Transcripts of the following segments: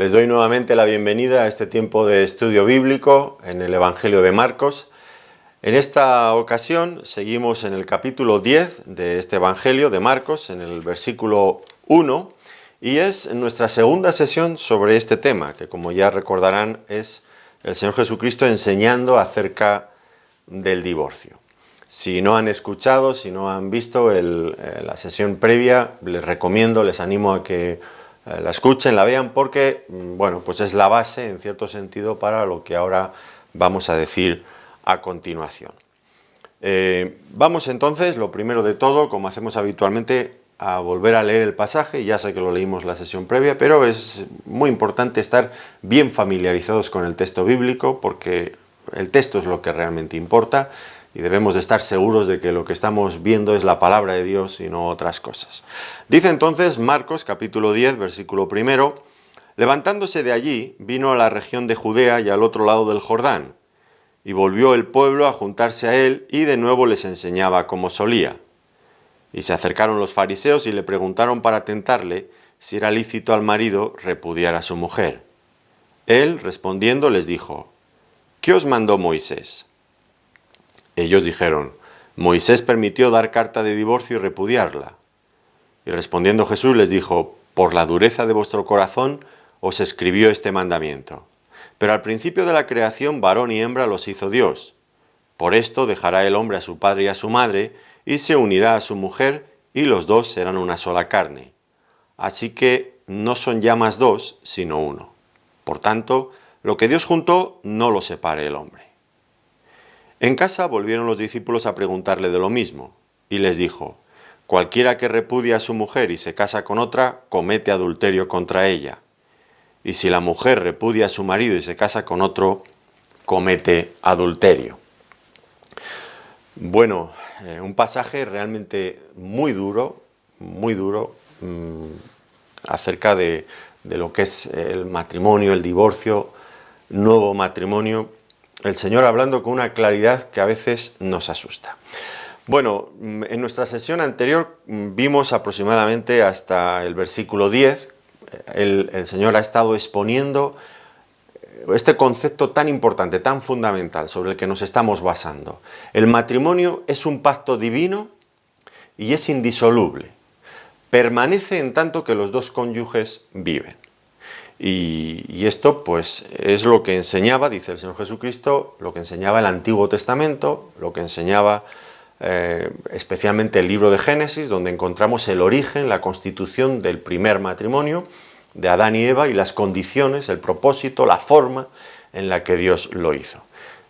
Les doy nuevamente la bienvenida a este tiempo de estudio bíblico en el Evangelio de Marcos. En esta ocasión seguimos en el capítulo 10 de este Evangelio de Marcos, en el versículo 1, y es nuestra segunda sesión sobre este tema, que como ya recordarán es el Señor Jesucristo enseñando acerca del divorcio. Si no han escuchado, si no han visto la sesión previa, les recomiendo, les animo a que la escuchen, la vean, porque bueno, pues es la base, en cierto sentido, para lo que ahora vamos a decir a continuación. Vamos entonces, lo primero de todo, como hacemos habitualmente, a volver a leer el pasaje. Ya sé que lo leímos la sesión previa, pero es muy importante estar bien familiarizados con el texto bíblico, porque el texto es lo que realmente importa, y debemos de estar seguros de que lo que estamos viendo es la palabra de Dios y no otras cosas. Dice entonces Marcos capítulo 10, versículo 1, levantándose de allí, vino a la región de Judea y al otro lado del Jordán, y volvió el pueblo a juntarse a él, y de nuevo les enseñaba como solía. Y se acercaron los fariseos y le preguntaron para tentarle si era lícito al marido repudiar a su mujer. Él, respondiendo, les dijo: ¿qué os mandó Moisés? Ellos dijeron: Moisés permitió dar carta de divorcio y repudiarla. Y respondiendo Jesús les dijo: por la dureza de vuestro corazón os escribió este mandamiento. Pero al principio de la creación varón y hembra los hizo Dios. Por esto dejará el hombre a su padre y a su madre, y se unirá a su mujer, y los dos serán una sola carne. Así que no son ya más dos, sino uno. Por tanto, lo que Dios juntó, no lo separe el hombre. En casa volvieron los discípulos a preguntarle de lo mismo, y les dijo: cualquiera que repudia a su mujer y se casa con otra, comete adulterio contra ella. Y si la mujer repudia a su marido y se casa con otro, comete adulterio. Bueno, un pasaje realmente muy duro, acerca de lo que es el matrimonio, el divorcio, nuevo matrimonio. El Señor hablando con una claridad que a veces nos asusta. Bueno, en nuestra sesión anterior vimos aproximadamente hasta el versículo 10. El Señor ha estado exponiendo este concepto tan importante, tan fundamental, sobre el que nos estamos basando. El matrimonio es un pacto divino y es indisoluble. Permanece en tanto que los dos cónyuges viven. Y esto pues es lo que enseñaba, dice el Señor Jesucristo, lo que enseñaba el Antiguo Testamento, lo que enseñaba especialmente el libro de Génesis, donde encontramos el origen, la constitución del primer matrimonio de Adán y Eva y las condiciones, el propósito, la forma en la que Dios lo hizo.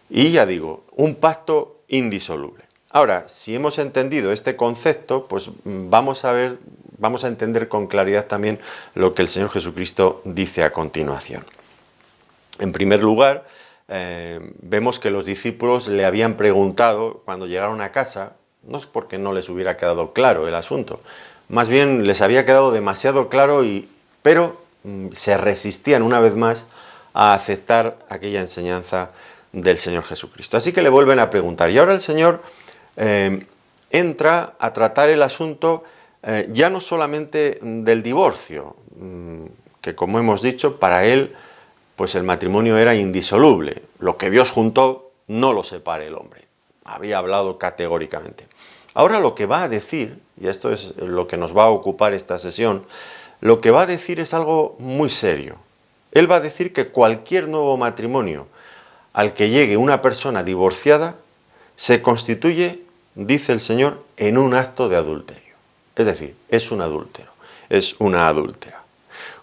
Y ya digo, un pacto indisoluble. Ahora, si hemos entendido este concepto, pues vamos a entender con claridad también lo que el Señor Jesucristo dice a continuación. En primer lugar, vemos que los discípulos le habían preguntado cuando llegaron a casa, no es porque no les hubiera quedado claro el asunto, más bien les había quedado demasiado claro, pero se resistían una vez más a aceptar aquella enseñanza del Señor Jesucristo. Así que le vuelven a preguntar, y ahora el Señor entra a tratar el asunto ya no solamente del divorcio, que como hemos dicho, para él pues el matrimonio era indisoluble. Lo que Dios juntó, no lo separe el hombre. Había hablado categóricamente. Ahora lo que va a decir, y esto es lo que nos va a ocupar esta sesión, lo que va a decir es algo muy serio. Él va a decir que cualquier nuevo matrimonio al que llegue una persona divorciada se constituye, dice el Señor, en un acto de adulterio. Es decir, es un adúltero, es una adúltera.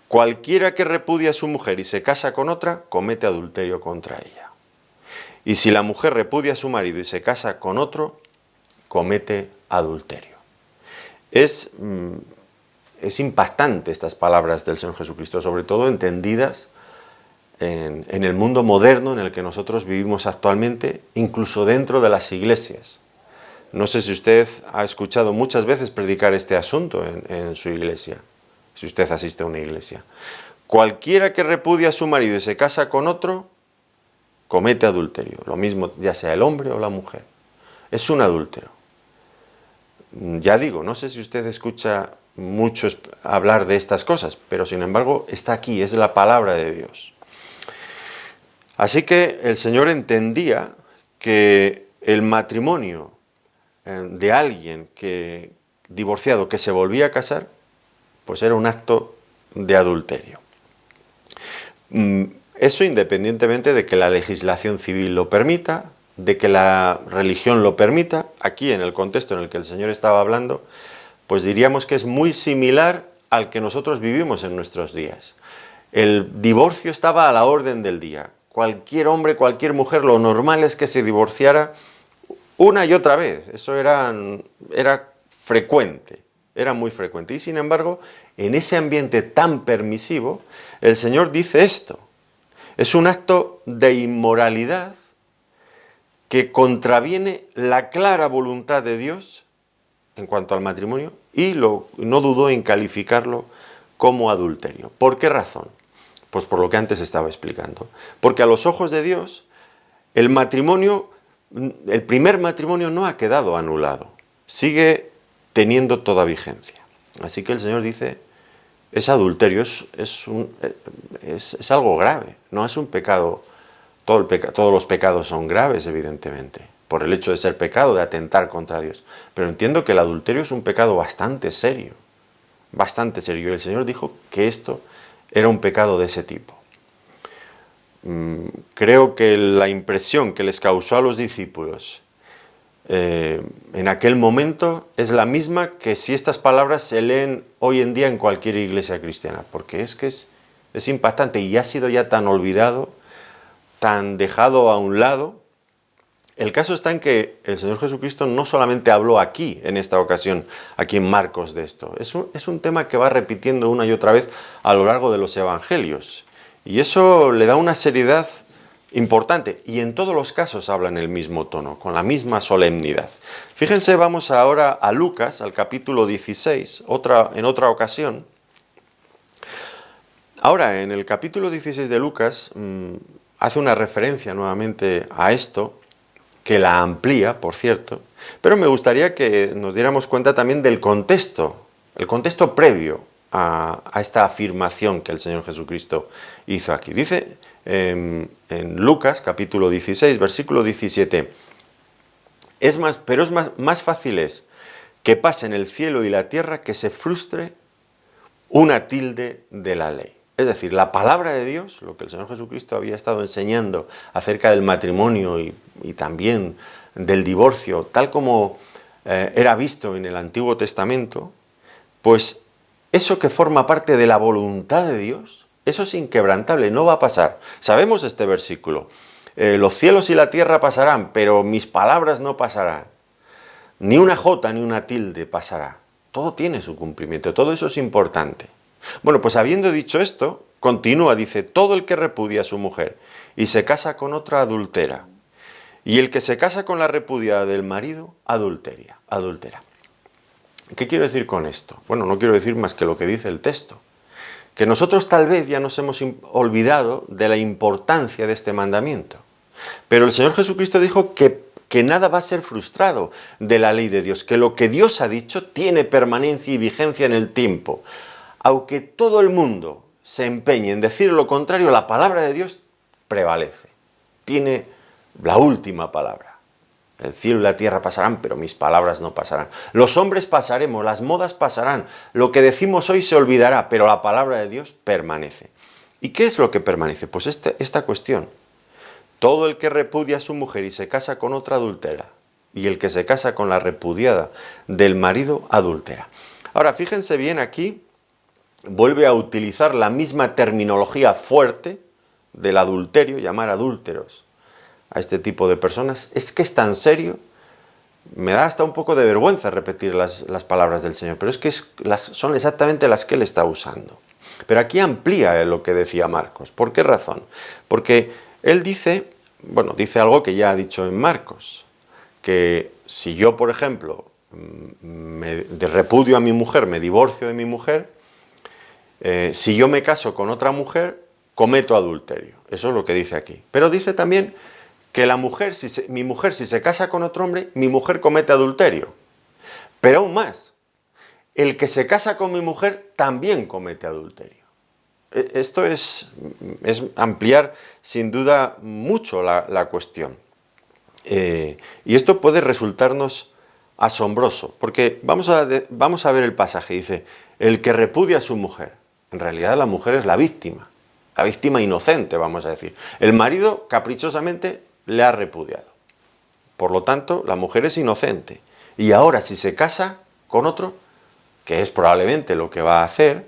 Cualquiera que repudia a su mujer y se casa con otra, comete adulterio contra ella. Y si la mujer repudia a su marido y se casa con otro, comete adulterio. Es impactante estas palabras del Señor Jesucristo, sobre todo entendidas en el mundo moderno en el que nosotros vivimos actualmente, incluso dentro de las iglesias. No sé si usted ha escuchado muchas veces predicar este asunto en su iglesia, si usted asiste a una iglesia. Cualquiera que repudia a su marido y se casa con otro, comete adulterio. Lo mismo ya sea el hombre o la mujer. Es un adúltero. Ya digo, no sé si usted escucha mucho hablar de estas cosas, pero sin embargo está aquí, es la palabra de Dios. Así que el Señor entendía que el matrimonio de alguien divorciado que se volvía a casar, pues era un acto de adulterio. Eso independientemente de que la legislación civil lo permita, de que la religión lo permita. Aquí, en el contexto en el que el Señor estaba hablando, pues diríamos que es muy similar al que nosotros vivimos en nuestros días. El divorcio estaba a la orden del día. Cualquier hombre, cualquier mujer, lo normal es que se divorciara una y otra vez. Eso era frecuente, era muy frecuente. Y sin embargo, en ese ambiente tan permisivo, el Señor dice esto. Es un acto de inmoralidad que contraviene la clara voluntad de Dios en cuanto al matrimonio y no dudó en calificarlo como adulterio. ¿Por qué razón? Pues por lo que antes estaba explicando. Porque a los ojos de Dios, el primer matrimonio no ha quedado anulado, sigue teniendo toda vigencia. Así que el Señor dice, es adulterio, es algo grave, no es un pecado. Todos los pecados son graves, evidentemente, por el hecho de ser pecado, de atentar contra Dios. Pero entiendo que el adulterio es un pecado bastante serio, bastante serio. Y el Señor dijo que esto era un pecado de ese tipo. Creo que la impresión que les causó a los discípulos en aquel momento es la misma que si estas palabras se leen hoy en día en cualquier iglesia cristiana, porque es impactante y ha sido ya tan olvidado, tan dejado a un lado. El caso está en que el Señor Jesucristo no solamente habló aquí, en esta ocasión, aquí en Marcos de esto. Es un tema que va repitiendo una y otra vez a lo largo de los evangelios. Y eso le da una seriedad importante. Y en todos los casos habla en el mismo tono, con la misma solemnidad. Fíjense, vamos ahora a Lucas, al capítulo 16, en otra ocasión. Ahora, en el capítulo 16 de Lucas, hace una referencia nuevamente a esto, que la amplía, por cierto, pero me gustaría que nos diéramos cuenta también del contexto, el contexto previo a esta afirmación que el Señor Jesucristo hizo aquí. Dice en Lucas, capítulo 16, versículo 17, pero más fácil es que pasen el cielo y la tierra que se frustre una tilde de la ley. Es decir, la palabra de Dios, lo que el Señor Jesucristo había estado enseñando acerca del matrimonio y también del divorcio, tal como era visto en el Antiguo Testamento, pues eso que forma parte de la voluntad de Dios, eso es inquebrantable, no va a pasar. Sabemos este versículo, los cielos y la tierra pasarán, pero mis palabras no pasarán. Ni una jota ni una tilde pasará. Todo tiene su cumplimiento, todo eso es importante. Bueno, pues habiendo dicho esto, continúa, dice, todo el que repudia a su mujer y se casa con otra adultera, y el que se casa con la repudiada del marido, adultera. ¿Qué quiero decir con esto? Bueno, no quiero decir más que lo que dice el texto, que nosotros tal vez ya nos hemos olvidado de la importancia de este mandamiento, pero el Señor Jesucristo dijo que nada va a ser frustrado de la ley de Dios, que lo que Dios ha dicho tiene permanencia y vigencia en el tiempo. Aunque todo el mundo se empeñe en decir lo contrario, la palabra de Dios prevalece. Tiene la última palabra. El cielo y la tierra pasarán, pero mis palabras no pasarán. Los hombres pasaremos, las modas pasarán, lo que decimos hoy se olvidará, pero la palabra de Dios permanece. ¿Y qué es lo que permanece? Pues esta cuestión. Todo el que repudia a su mujer y se casa con otra adultera, y el que se casa con la repudiada del marido, adultera. Ahora, fíjense bien aquí, vuelve a utilizar la misma terminología fuerte del adulterio, llamar adúlteros a este tipo de personas. Es que es tan serio, me da hasta un poco de vergüenza repetir las palabras del Señor, pero es que son exactamente las que Él está usando. Pero aquí amplía lo que decía Marcos. ¿Por qué razón? Porque Él dice algo que ya ha dicho en Marcos, que si yo, por ejemplo, repudio a mi mujer, me divorcio de mi mujer, si yo me caso con otra mujer, cometo adulterio. Eso es lo que dice aquí. Pero dice también que mi mujer si se casa con otro hombre, mi mujer comete adulterio. Pero aún más, el que se casa con mi mujer también comete adulterio. Esto es ampliar sin duda mucho la cuestión. Y esto puede resultarnos asombroso, porque vamos a ver el pasaje. Dice, el que repudia a su mujer. En realidad la mujer es la víctima inocente, vamos a decir. El marido caprichosamente le ha repudiado. Por lo tanto, la mujer es inocente. Y ahora, si se casa con otro, que es probablemente lo que va a hacer,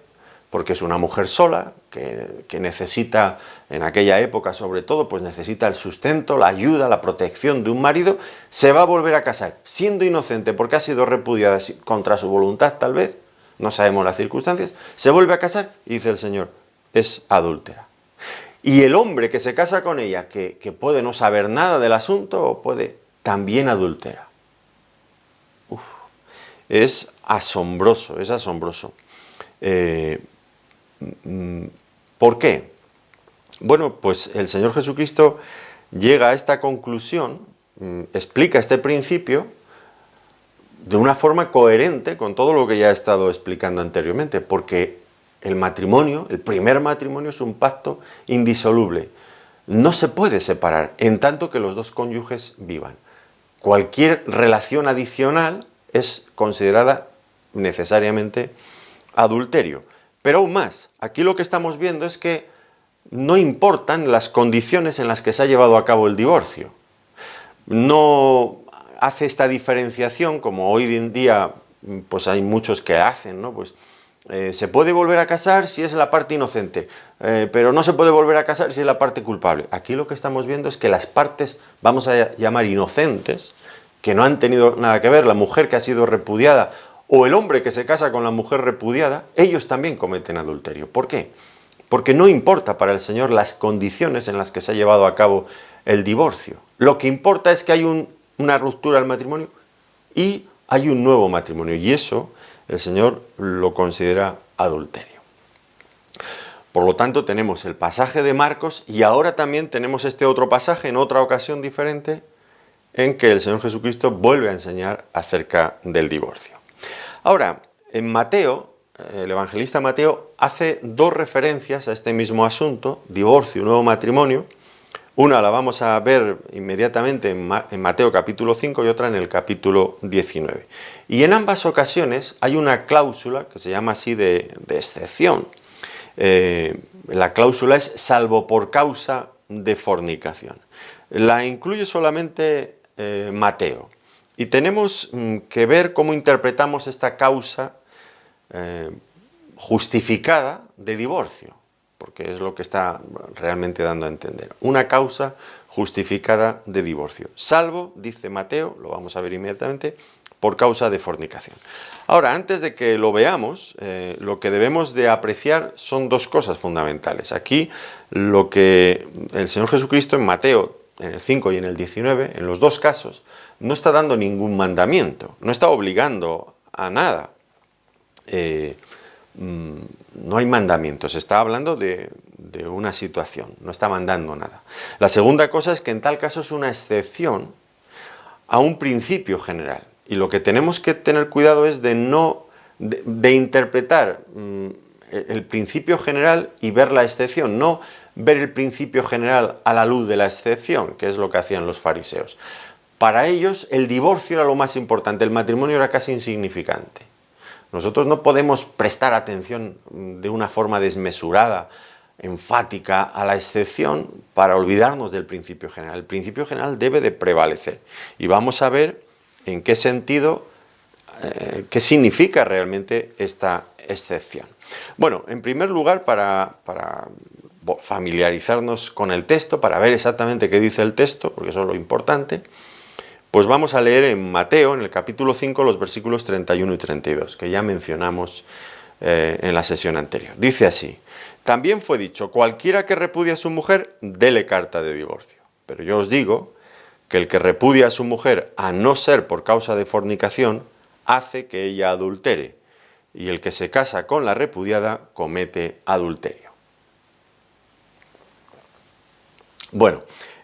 porque es una mujer sola, que necesita, en aquella época sobre todo, pues necesita el sustento, la ayuda, la protección de un marido, se va a volver a casar, siendo inocente porque ha sido repudiada contra su voluntad tal vez, no sabemos las circunstancias, se vuelve a casar y dice el Señor, es adúltera. Y el hombre que se casa con ella, que puede no saber nada del asunto, puede también adultera. Es asombroso, es asombroso. ¿Por qué? Bueno, pues el Señor Jesucristo llega a esta conclusión, explica este principio de una forma coherente con todo lo que ya he estado explicando anteriormente, porque el matrimonio, el primer matrimonio, es un pacto indisoluble. No se puede separar en tanto que los dos cónyuges vivan. Cualquier relación adicional es considerada necesariamente adulterio. Pero aún más, aquí lo que estamos viendo es que no importan las condiciones en las que se ha llevado a cabo el divorcio. No hace esta diferenciación, como hoy en día pues hay muchos que hacen, ¿no? Pues se puede volver a casar si es la parte inocente, pero no se puede volver a casar si es la parte culpable. Aquí lo que estamos viendo es que las partes, vamos a llamar inocentes, que no han tenido nada que ver, la mujer que ha sido repudiada o el hombre que se casa con la mujer repudiada, ellos también cometen adulterio. ¿Por qué? Porque no importa para el Señor las condiciones en las que se ha llevado a cabo el divorcio. Lo que importa es que hay una ruptura del matrimonio y hay un nuevo matrimonio. Y eso el Señor lo considera adulterio. Por lo tanto, tenemos el pasaje de Marcos y ahora también tenemos este otro pasaje en otra ocasión diferente en que el Señor Jesucristo vuelve a enseñar acerca del divorcio. Ahora, en Mateo, el evangelista Mateo hace dos referencias a este mismo asunto, divorcio y nuevo matrimonio. Una la vamos a ver inmediatamente en Mateo capítulo 5 y otra en el capítulo 19. Y en ambas ocasiones hay una cláusula que se llama así de excepción. La cláusula es salvo por causa de fornicación. La incluye solamente Mateo. Y tenemos que ver cómo interpretamos esta causa justificada de divorcio, porque es lo que está realmente dando a entender. Una causa justificada de divorcio. Salvo, dice Mateo, lo vamos a ver inmediatamente, por causa de fornicación. Ahora, antes de que lo veamos, lo que debemos de apreciar son dos cosas fundamentales. Aquí, lo que el Señor Jesucristo en Mateo, en el 5 y en el 19, en los dos casos, no está dando ningún mandamiento, no está obligando a nada. No hay mandamientos, está hablando de una situación, no está mandando nada. La segunda cosa es que en tal caso es una excepción a un principio general. Y lo que tenemos que tener cuidado es de interpretar el principio general y ver la excepción, no ver el principio general a la luz de la excepción, que es lo que hacían los fariseos. Para ellos el divorcio era lo más importante, el matrimonio era casi insignificante. Nosotros no podemos prestar atención de una forma desmesurada, enfática, a la excepción para olvidarnos del principio general. El principio general debe de prevalecer. Y vamos a ver en qué sentido, qué significa realmente esta excepción. Bueno, en primer lugar, para familiarizarnos con el texto, para ver exactamente qué dice el texto, porque eso es lo importante, pues vamos a leer en Mateo, en el capítulo 5, los versículos 31 y 32, que ya mencionamos en la sesión anterior. Dice así: también fue dicho, cualquiera que repudie a su mujer, dele carta de divorcio. Pero yo os digo que el que repudia a su mujer, a no ser por causa de fornicación, hace que ella adultere, y el que se casa con la repudiada comete adulterio. Bueno,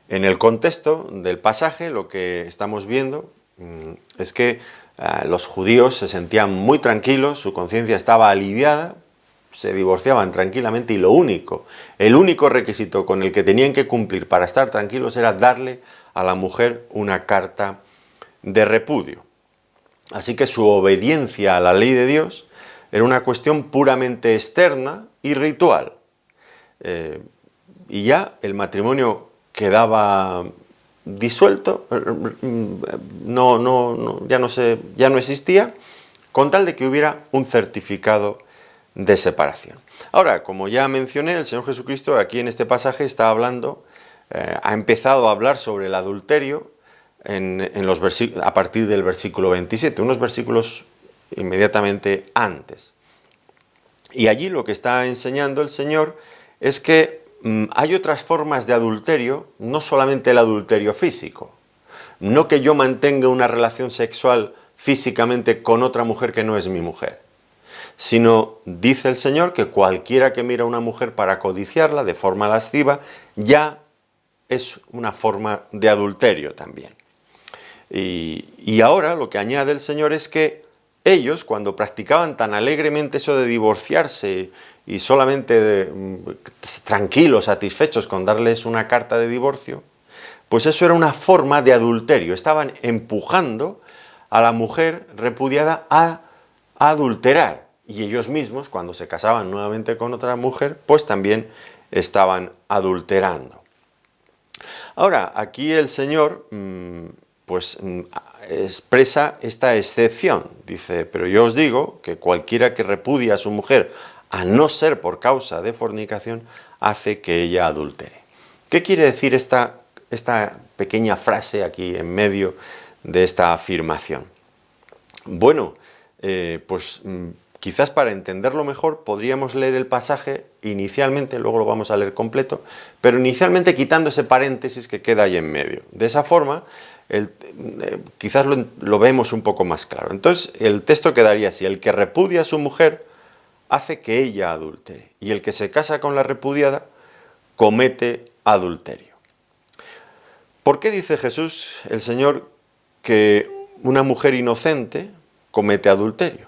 en el contexto del pasaje lo que estamos viendo es que Los judíos se sentían muy tranquilos, su conciencia estaba aliviada, se divorciaban tranquilamente y el único requisito con el que tenían que cumplir para estar tranquilos era darle a la mujer una carta de repudio. Así que su obediencia a la ley de Dios era una cuestión puramente externa y ritual. Y ya el matrimonio quedaba disuelto, ya no existía, con tal de que hubiera un certificado de separación. Ahora, como ya mencioné, el Señor Jesucristo aquí en este pasaje está hablando, ha empezado a hablar sobre el adulterio a partir del versículo 27, unos versículos inmediatamente antes. Y allí lo que está enseñando el Señor es que hay otras formas de adulterio, no solamente el adulterio físico. No que yo mantenga una relación sexual físicamente con otra mujer que no es mi mujer, sino, dice el Señor, que cualquiera que mira a una mujer para codiciarla de forma lasciva, ya es una forma de adulterio también. Y ahora lo que añade el Señor es que ellos, cuando practicaban tan alegremente eso de divorciarse y solamente tranquilos, satisfechos con darles una carta de divorcio, pues eso era una forma de adulterio. Estaban empujando a la mujer repudiada a adulterar. Y ellos mismos, cuando se casaban nuevamente con otra mujer, pues también estaban adulterando. Ahora, aquí el Señor expresa esta excepción. Dice, pero yo os digo que cualquiera que repudia a su mujer, a no ser por causa de fornicación, hace que ella adultere. ¿Qué quiere decir esta pequeña frase aquí en medio de esta afirmación? Bueno, quizás para entenderlo mejor podríamos leer el pasaje inicialmente, luego lo vamos a leer completo, pero inicialmente quitando ese paréntesis que queda ahí en medio. De esa forma, quizás lo vemos un poco más claro. Entonces, el texto quedaría así: el que repudia a su mujer hace que ella adultere, y el que se casa con la repudiada comete adulterio. ¿Por qué dice Jesús, el Señor, que una mujer inocente comete adulterio?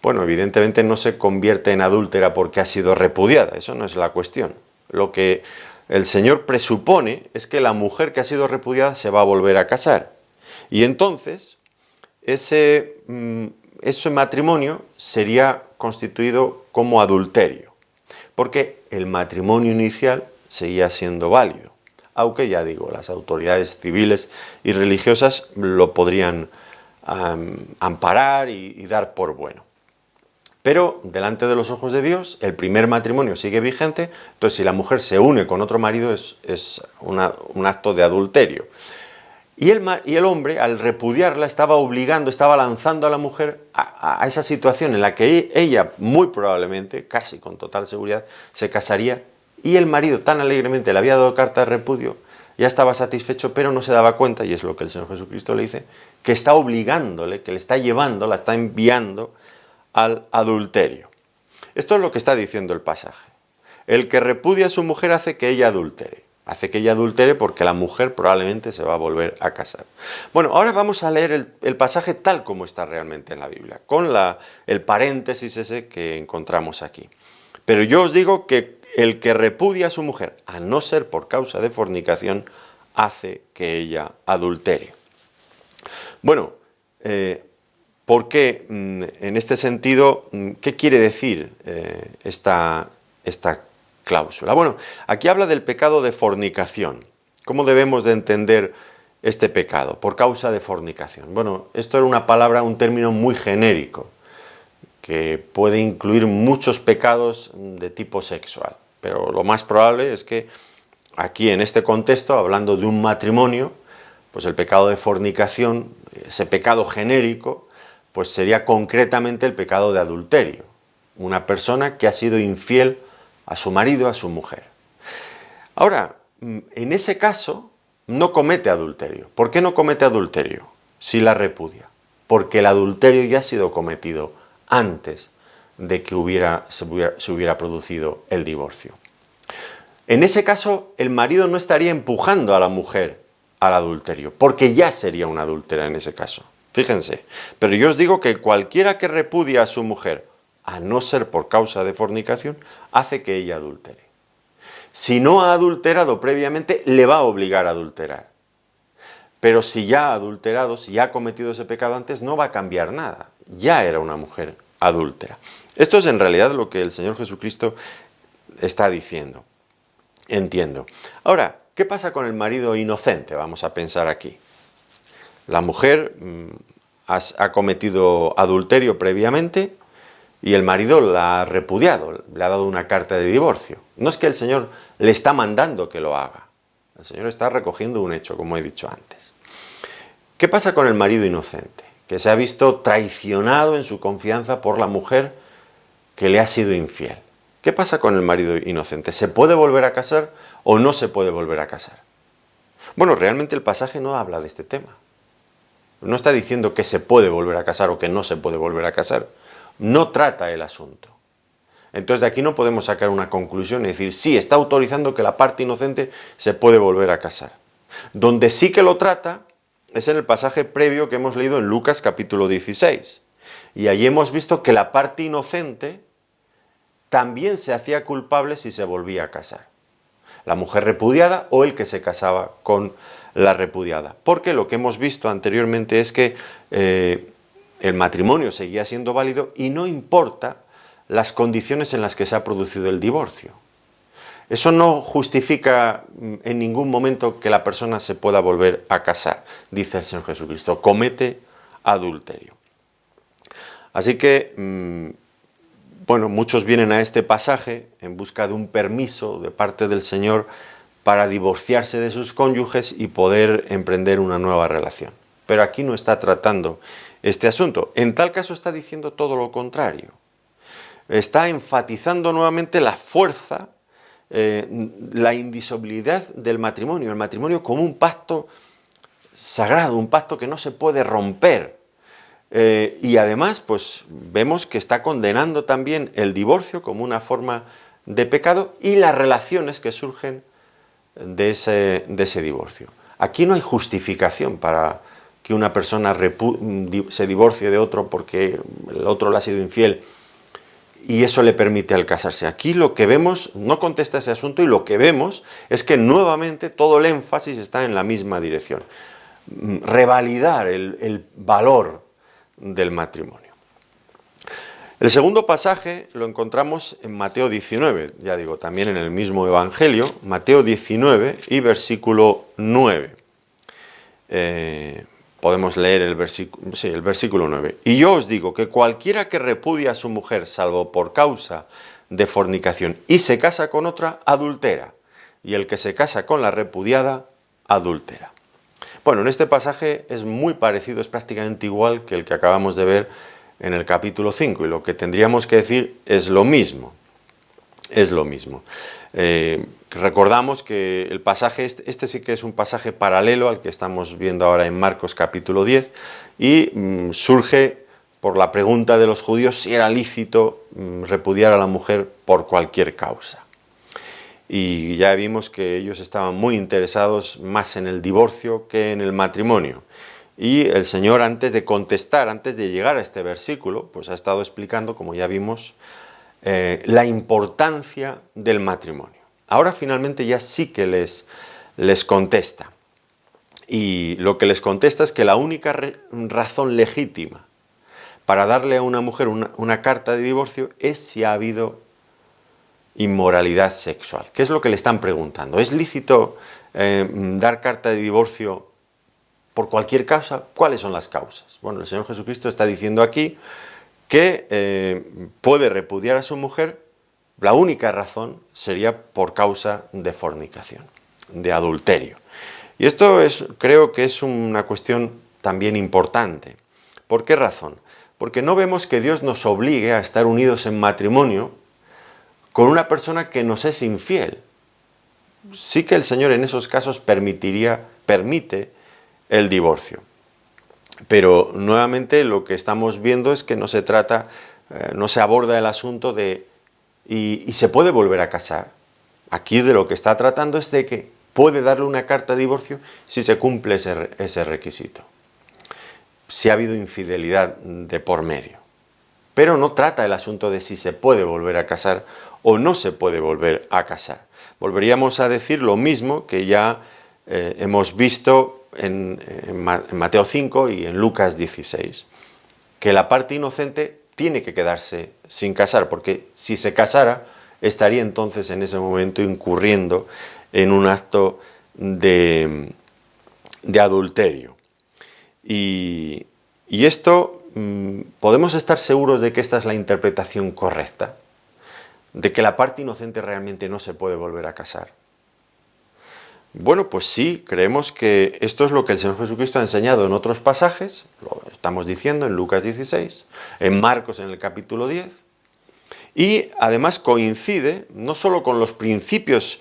Bueno, evidentemente no se convierte en adúltera porque ha sido repudiada, eso no es la cuestión. Lo que el Señor presupone es que la mujer que ha sido repudiada se va a volver a casar. Y entonces, ese matrimonio sería constituido como adulterio, porque el matrimonio inicial seguía siendo válido, aunque ya digo, las autoridades civiles y religiosas lo podrían amparar y dar por bueno. Pero delante de los ojos de Dios, el primer matrimonio sigue vigente, entonces si la mujer se une con otro marido es un acto de adulterio. Y el hombre, al repudiarla, estaba lanzando a la mujer a esa situación en la que ella, muy probablemente, casi con total seguridad, se casaría, y el marido tan alegremente le había dado carta de repudio, ya estaba satisfecho, pero no se daba cuenta, y es lo que el Señor Jesucristo le dice, que está obligándole, que le está llevando, la está enviando al adulterio. Esto es lo que está diciendo el pasaje. El que repudia a su mujer hace que ella adultere. Hace que ella adultere porque la mujer probablemente se va a volver a casar. Bueno, ahora vamos a leer el pasaje tal como está realmente en la Biblia, con el paréntesis ese que encontramos aquí. Pero yo os digo que el que repudia a su mujer, a no ser por causa de fornicación, hace que ella adultere. Bueno, ¿por qué? En este sentido, ¿qué quiere decir esta cláusula? Bueno, aquí habla del pecado de fornicación. ¿Cómo debemos de entender este pecado? Por causa de fornicación. Bueno, esto era una palabra, un término muy genérico, que puede incluir muchos pecados de tipo sexual. Pero lo más probable es que aquí, en este contexto, hablando de un matrimonio, pues el pecado de fornicación, ese pecado genérico, pues sería concretamente el pecado de adulterio. Una persona que ha sido infiel a su marido, a su mujer. Ahora, en ese caso, no comete adulterio. ¿Por qué no comete adulterio si la repudia? Porque el adulterio ya ha sido cometido antes de que se hubiera producido el divorcio. En ese caso, el marido no estaría empujando a la mujer al adulterio, porque ya sería una adúltera en ese caso. Fíjense, pero yo os digo que cualquiera que repudia a su mujer, a no ser por causa de fornicación, hace que ella adultere. Si no ha adulterado previamente, le va a obligar a adulterar. Pero si ya ha adulterado, si ya ha cometido ese pecado antes, no va a cambiar nada. Ya era una mujer adúltera. Esto es en realidad lo que el Señor Jesucristo está diciendo. Entiendo. Ahora, ¿qué pasa con el marido inocente? Vamos a pensar aquí. La mujer ha cometido adulterio previamente y el marido la ha repudiado, le ha dado una carta de divorcio. No es que el Señor le está mandando que lo haga. El Señor está recogiendo un hecho, como he dicho antes. ¿Qué pasa con el marido inocente? Que se ha visto traicionado en su confianza por la mujer que le ha sido infiel. ¿Qué pasa con el marido inocente? ¿Se puede volver a casar o no se puede volver a casar? Bueno, realmente el pasaje no habla de este tema. No está diciendo que se puede volver a casar o que no se puede volver a casar. No trata el asunto. Entonces de aquí no podemos sacar una conclusión y decir, sí, está autorizando que la parte inocente se puede volver a casar. Donde sí que lo trata es en el pasaje previo que hemos leído en Lucas capítulo 16. Y allí hemos visto que la parte inocente también se hacía culpable si se volvía a casar. La mujer repudiada o el que se casaba con la repudiada. Porque lo que hemos visto anteriormente es que el matrimonio seguía siendo válido y no importa las condiciones en las que se ha producido el divorcio. Eso no justifica en ningún momento que la persona se pueda volver a casar, dice el Señor Jesucristo, comete adulterio. Así que, bueno, muchos vienen a este pasaje en busca de un permiso de parte del Señor para divorciarse de sus cónyuges y poder emprender una nueva relación. Pero aquí no está tratando este asunto. En tal caso está diciendo todo lo contrario. Está enfatizando nuevamente la fuerza, la indisolubilidad del matrimonio, el matrimonio como un pacto sagrado, un pacto que no se puede romper. Y además, pues vemos que está condenando también el divorcio como una forma de pecado y las relaciones que surgen de ese divorcio. Aquí no hay justificación para que una persona se divorcie de otro porque el otro le ha sido infiel y eso le permite al casarse. Aquí lo que vemos, no contesta ese asunto, y lo que vemos es que nuevamente todo el énfasis está en la misma dirección. Revalidar el valor del matrimonio. El segundo pasaje lo encontramos en Mateo 19, ya digo, también en el mismo Evangelio, Mateo 19 y versículo 9. Podemos leer el versículo 9. Y yo os digo que cualquiera que repudia a su mujer, salvo por causa de fornicación, y se casa con otra, adultera. Y el que se casa con la repudiada, adultera. Bueno, en este pasaje es muy parecido, es prácticamente igual que el que acabamos de ver en el capítulo 5. Y lo que tendríamos que decir es lo mismo. Es lo mismo. Recordamos que el pasaje, este sí que es un pasaje paralelo al que estamos viendo ahora en Marcos capítulo 10 y surge por la pregunta de los judíos si era lícito repudiar a la mujer por cualquier causa. Y ya vimos que ellos estaban muy interesados más en el divorcio que en el matrimonio. Y el Señor, antes de contestar, antes de llegar a este versículo, pues ha estado explicando, como ya vimos, la importancia del matrimonio. Ahora finalmente ya sí que les contesta. Y lo que les contesta es que la única razón legítima para darle a una mujer una carta de divorcio es si ha habido inmoralidad sexual. ¿Qué es lo que le están preguntando? ¿Es lícito dar carta de divorcio por cualquier causa? ¿Cuáles son las causas? Bueno, el Señor Jesucristo está diciendo aquí que puede repudiar a su mujer. La única razón sería por causa de fornicación, de adulterio. Y esto creo que es una cuestión también importante. ¿Por qué razón? Porque no vemos que Dios nos obligue a estar unidos en matrimonio con una persona que nos es infiel. Sí que el Señor en esos casos permite el divorcio. Pero nuevamente lo que estamos viendo es que no se aborda el asunto de y se puede volver a casar. Aquí de lo que está tratando es de que puede darle una carta de divorcio si se cumple ese requisito. si ha habido infidelidad de por medio. Pero no trata el asunto de si se puede volver a casar o no se puede volver a casar. Volveríamos a decir lo mismo que ya hemos visto en Mateo 5 y en Lucas 16, que la parte inocente tiene que quedarse sin casar, porque si se casara, estaría entonces en ese momento incurriendo en un acto de adulterio. Y esto, podemos estar seguros de que esta es la interpretación correcta, de que la parte inocente realmente no se puede volver a casar. Bueno, pues sí, creemos que esto es lo que el Señor Jesucristo ha enseñado en otros pasajes, lo estamos diciendo en Lucas 16, en Marcos en el capítulo 10, y además coincide no solo con los principios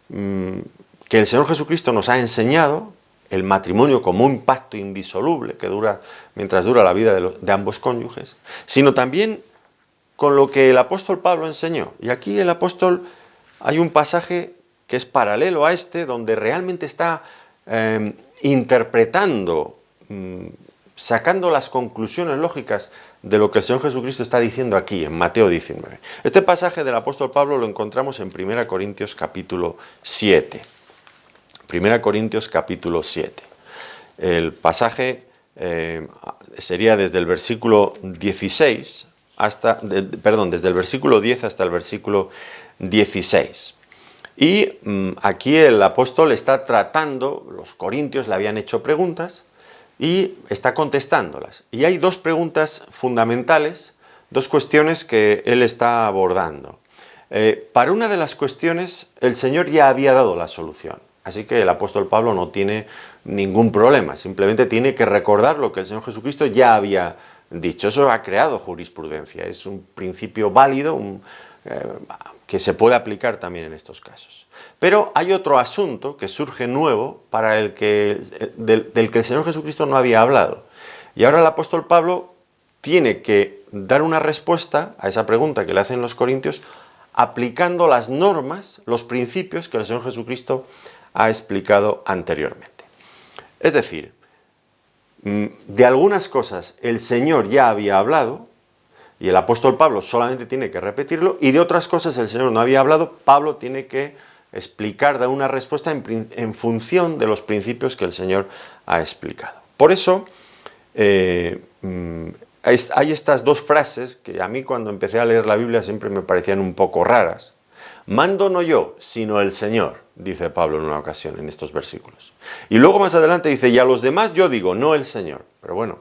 que el Señor Jesucristo nos ha enseñado, el matrimonio como un pacto indisoluble que dura mientras dura la vida de ambos cónyuges, sino también con lo que el apóstol Pablo enseñó. Y aquí el apóstol, hay un pasaje que es paralelo a este, donde realmente está interpretando, sacando las conclusiones lógicas de lo que el Señor Jesucristo está diciendo aquí, en Mateo 19. Este pasaje del apóstol Pablo lo encontramos en 1 Corintios capítulo 7. 1 Corintios capítulo 7. El pasaje sería desde el versículo 16 desde el versículo 10 hasta el versículo 16. Y aquí el apóstol está tratando, los corintios le habían hecho preguntas y está contestándolas. Y hay dos preguntas fundamentales, dos cuestiones que él está abordando. Para una de las cuestiones el Señor ya había dado la solución. Así que el apóstol Pablo no tiene ningún problema, simplemente tiene que recordar lo que el Señor Jesucristo ya había dicho. Eso ha creado jurisprudencia, es un principio válido que se puede aplicar también en estos casos. Pero hay otro asunto que surge nuevo del que el Señor Jesucristo no había hablado. Y ahora el apóstol Pablo tiene que dar una respuesta a esa pregunta que le hacen los corintios aplicando las normas, los principios que el Señor Jesucristo ha explicado anteriormente. Es decir, de algunas cosas el Señor ya había hablado y el apóstol Pablo solamente tiene que repetirlo, y de otras cosas el Señor no había hablado, Pablo tiene que explicar, dar una respuesta en función de los principios que el Señor ha explicado. Por eso hay estas dos frases que a mí cuando empecé a leer la Biblia siempre me parecían un poco raras. Mando no yo, sino el Señor, dice Pablo en una ocasión en estos versículos. Y luego más adelante dice, y a los demás yo digo, no el Señor. Pero bueno,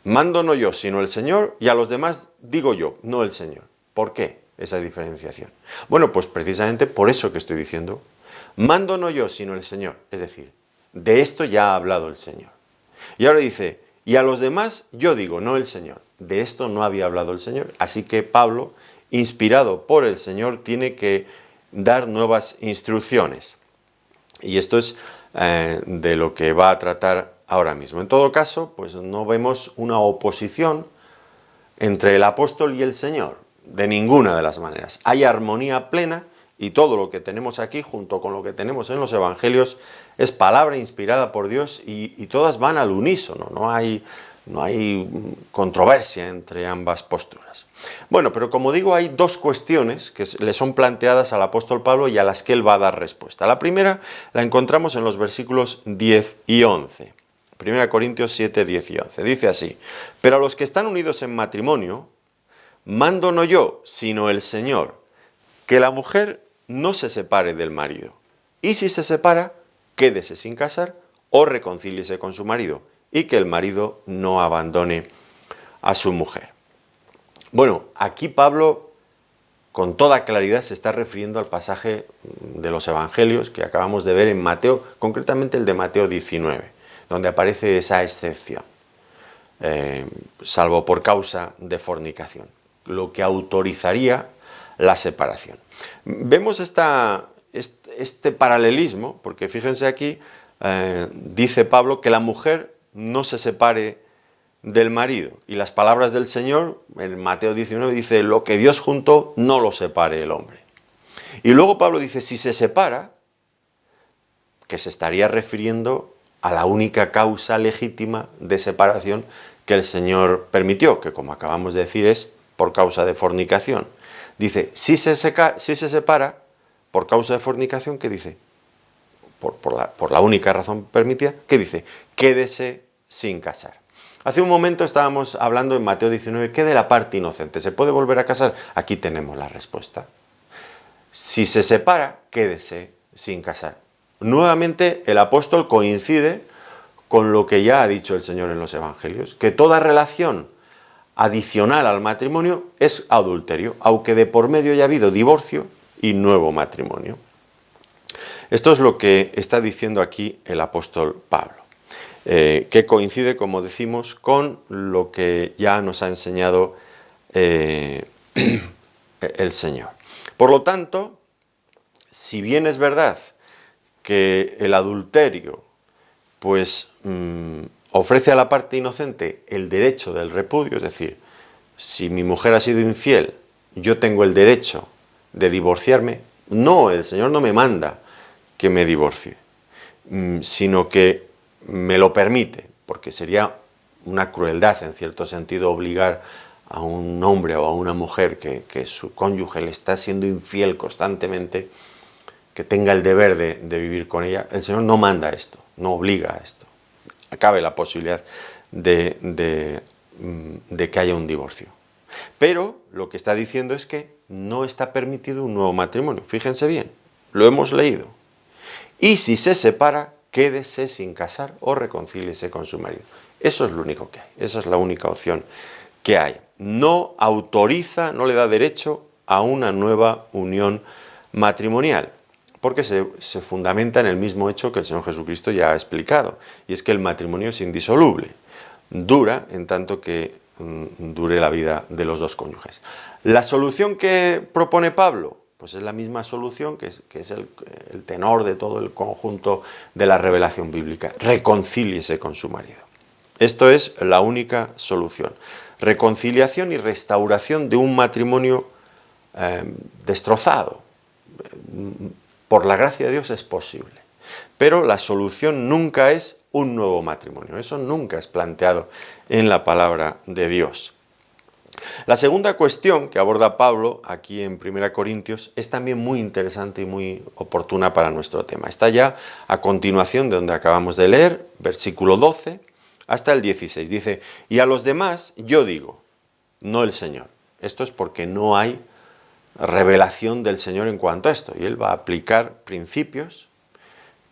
mando no yo, sino el Señor, y a los demás digo yo, no el Señor. ¿Por qué esa diferenciación? Bueno, pues precisamente por eso que estoy diciendo, mando no yo, sino el Señor. Es decir, de esto ya ha hablado el Señor. Y ahora dice, y a los demás yo digo, no el Señor. De esto no había hablado el Señor. Así que Pablo, inspirado por el Señor, tiene que dar nuevas instrucciones. Y esto es de lo que va a tratar ahora mismo. En todo caso, pues no vemos una oposición entre el apóstol y el Señor, de ninguna de las maneras. Hay armonía plena y todo lo que tenemos aquí, junto con lo que tenemos en los evangelios, es palabra inspirada por Dios y todas van al unísono, no hay controversia entre ambas posturas. Bueno, pero como digo, hay dos cuestiones que le son planteadas al apóstol Pablo y a las que él va a dar respuesta. La primera la encontramos en los versículos 10 y 11. 1 Corintios 7, 10 y 11. Dice así, pero a los que están unidos en matrimonio, mando no yo, sino el Señor, que la mujer no se separe del marido. Y si se separa, quédese sin casar o reconcíliese con su marido, y que el marido no abandone a su mujer. Bueno, aquí Pablo con toda claridad se está refiriendo al pasaje de los evangelios que acabamos de ver en Mateo, concretamente el de Mateo 19, donde aparece esa excepción, salvo por causa de fornicación, lo que autorizaría la separación. Vemos este paralelismo, porque fíjense aquí, dice Pablo que la mujer no se separe del marido, y las palabras del Señor en Mateo 19 dice, lo que Dios juntó no lo separe el hombre. Y luego Pablo dice, si se separa, que se estaría refiriendo a la única causa legítima de separación que el Señor permitió, que como acabamos de decir es por causa de fornicación. Dice, si se separa por causa de fornicación, ¿qué dice? Por la única razón permitida, ¿qué dice? Quédese sin casar. Hace un momento estábamos hablando en Mateo 19, ¿qué de la parte inocente? ¿Se puede volver a casar? Aquí tenemos la respuesta. Si se separa, quédese sin casar. Nuevamente el apóstol coincide con lo que ya ha dicho el Señor en los Evangelios, que toda relación adicional al matrimonio es adulterio, aunque de por medio haya habido divorcio y nuevo matrimonio. Esto es lo que está diciendo aquí el apóstol Pablo, que coincide, como decimos, con lo que ya nos ha enseñado el Señor. Por lo tanto, si bien es verdad que el adulterio pues ofrece a la parte inocente el derecho del repudio, es decir, si mi mujer ha sido infiel, yo tengo el derecho de divorciarme. No, el Señor no me manda que me divorcie, sino que me lo permite, porque sería una crueldad en cierto sentido obligar a un hombre o a una mujer que su cónyuge le está siendo infiel constantemente, que tenga el deber de vivir con ella. El Señor no manda esto, no obliga a esto. Cabe la posibilidad de que haya un divorcio. Pero lo que está diciendo es que no está permitido un nuevo matrimonio. Fíjense bien, lo hemos leído. Y si se separa, quédese sin casar o reconcíliese con su marido. Eso es lo único que hay, esa es la única opción que hay. No autoriza, no le da derecho a una nueva unión matrimonial, porque se fundamenta en el mismo hecho que el Señor Jesucristo ya ha explicado, y es que el matrimonio es indisoluble, dura en tanto que dure la vida de los dos cónyuges. La solución que propone Pablo, pues es la misma solución que es el tenor de todo el conjunto de la revelación bíblica: reconcíliese con su marido. Esto es la única solución. Reconciliación y restauración de un matrimonio destrozado. Por la gracia de Dios es posible, pero la solución nunca es un nuevo matrimonio. Eso nunca es planteado en la palabra de Dios. La segunda cuestión que aborda Pablo aquí en 1 Corintios es también muy interesante y muy oportuna para nuestro tema. Está ya a continuación de donde acabamos de leer, versículo 12 hasta el 16. Dice, y a los demás yo digo, no el Señor. Esto es porque no hay revelación del Señor en cuanto a esto, y Él va a aplicar principios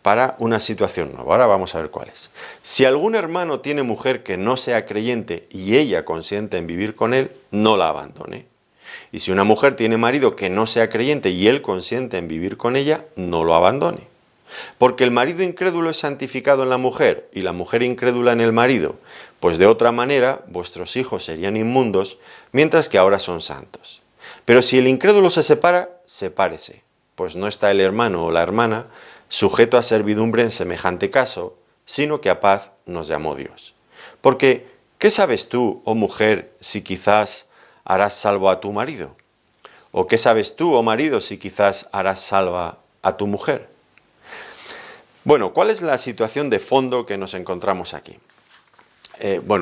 para una situación nueva. Ahora vamos a ver cuáles. Si algún hermano tiene mujer que no sea creyente y ella consiente en vivir con él, no la abandone. Y si una mujer tiene marido que no sea creyente y él consiente en vivir con ella, no lo abandone. Porque el marido incrédulo es santificado en la mujer y la mujer incrédula en el marido, pues de otra manera vuestros hijos serían inmundos, mientras que ahora son santos. Pero si el incrédulo se separa, sepárese, pues no está el hermano o la hermana sujeto a servidumbre en semejante caso, sino que a paz nos llamó Dios. Porque, ¿qué sabes tú, oh mujer, si quizás harás salvo a tu marido? ¿O qué sabes tú, oh marido, si quizás harás salva a tu mujer? Bueno, ¿cuál es la situación de fondo que nos encontramos aquí?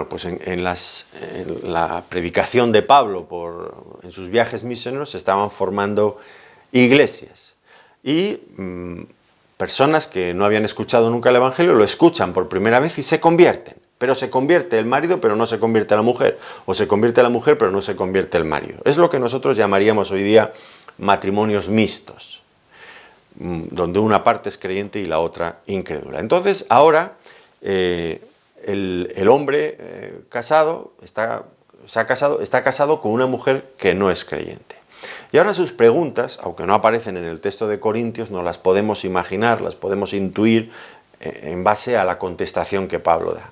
Pues en la predicación de Pablo en sus viajes misioneros se estaban formando iglesias y personas que no habían escuchado nunca el Evangelio lo escuchan por primera vez y se convierten. Pero se convierte el marido, pero no se convierte la mujer. O se convierte la mujer, pero no se convierte el marido. Es lo que nosotros llamaríamos hoy día matrimonios mixtos, donde una parte es creyente y la otra incrédula. Entonces, ahora el hombre casado está casado con una mujer que no es creyente. Y ahora sus preguntas, aunque no aparecen en el texto de Corintios, nos las podemos imaginar, las podemos intuir en base a la contestación que Pablo da.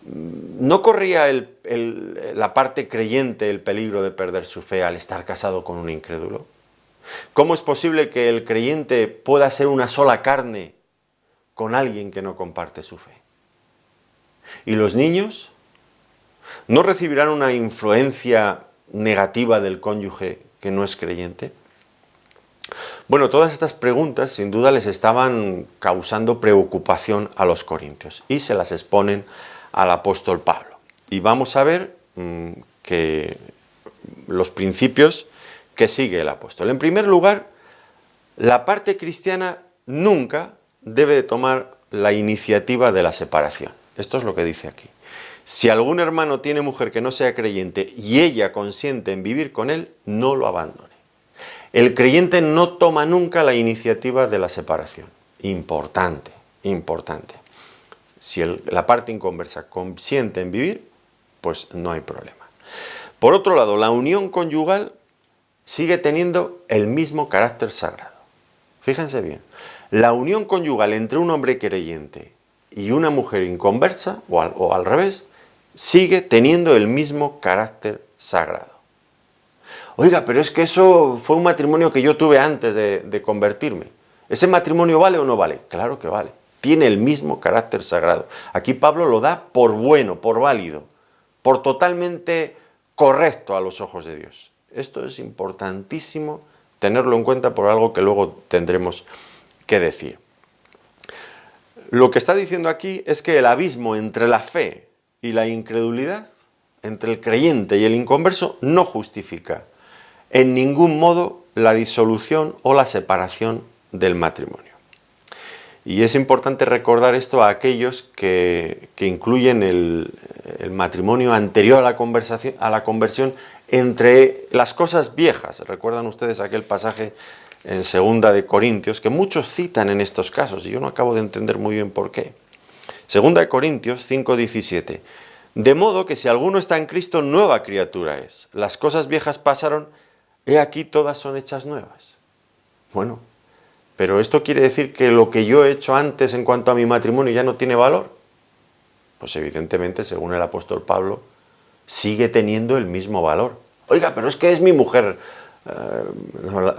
¿No corría la parte creyente el peligro de perder su fe al estar casado con un incrédulo? ¿Cómo es posible que el creyente pueda ser una sola carne con alguien que no comparte su fe? ¿Y los niños? ¿No recibirán una influencia negativa del cónyuge que no es creyente? Bueno, todas estas preguntas sin duda les estaban causando preocupación a los corintios y se las exponen al apóstol Pablo. Y vamos a ver que los principios que sigue el apóstol. En primer lugar, la parte cristiana nunca debe de tomar la iniciativa de la separación. Esto es lo que dice aquí. Si algún hermano tiene mujer que no sea creyente y ella consiente en vivir con él, no lo abandone. El creyente no toma nunca la iniciativa de la separación. Importante, importante. Si la parte inconversa consiente en vivir, pues no hay problema. Por otro lado, la unión conyugal sigue teniendo el mismo carácter sagrado. Fíjense bien, la unión conyugal entre un hombre creyente y una mujer inconversa, o al revés, sigue teniendo el mismo carácter sagrado. Oiga, pero es que eso fue un matrimonio que yo tuve antes de convertirme. ¿Ese matrimonio vale o no vale? Claro que vale. Tiene el mismo carácter sagrado. Aquí Pablo lo da por bueno, por válido, por totalmente correcto a los ojos de Dios. Esto es importantísimo tenerlo en cuenta por algo que luego tendremos que decir. Lo que está diciendo aquí es que el abismo entre la fe y la incredulidad, entre el creyente y el inconverso, no justifica en ningún modo la disolución o la separación del matrimonio. Y es importante recordar esto a aquellos que incluyen el matrimonio anterior a la conversión entre las cosas viejas. ¿Recuerdan ustedes aquel pasaje en 2 de Corintios que muchos citan en estos casos y yo no acabo de entender muy bien por qué? 2 de Corintios 5:17. De modo que si alguno está en Cristo, nueva criatura es. Las cosas viejas pasaron, he aquí todas son hechas nuevas. Bueno, pero ¿esto quiere decir que lo que yo he hecho antes en cuanto a mi matrimonio ya no tiene valor? Pues evidentemente, según el apóstol Pablo, sigue teniendo el mismo valor. Oiga, pero es que es mi mujer,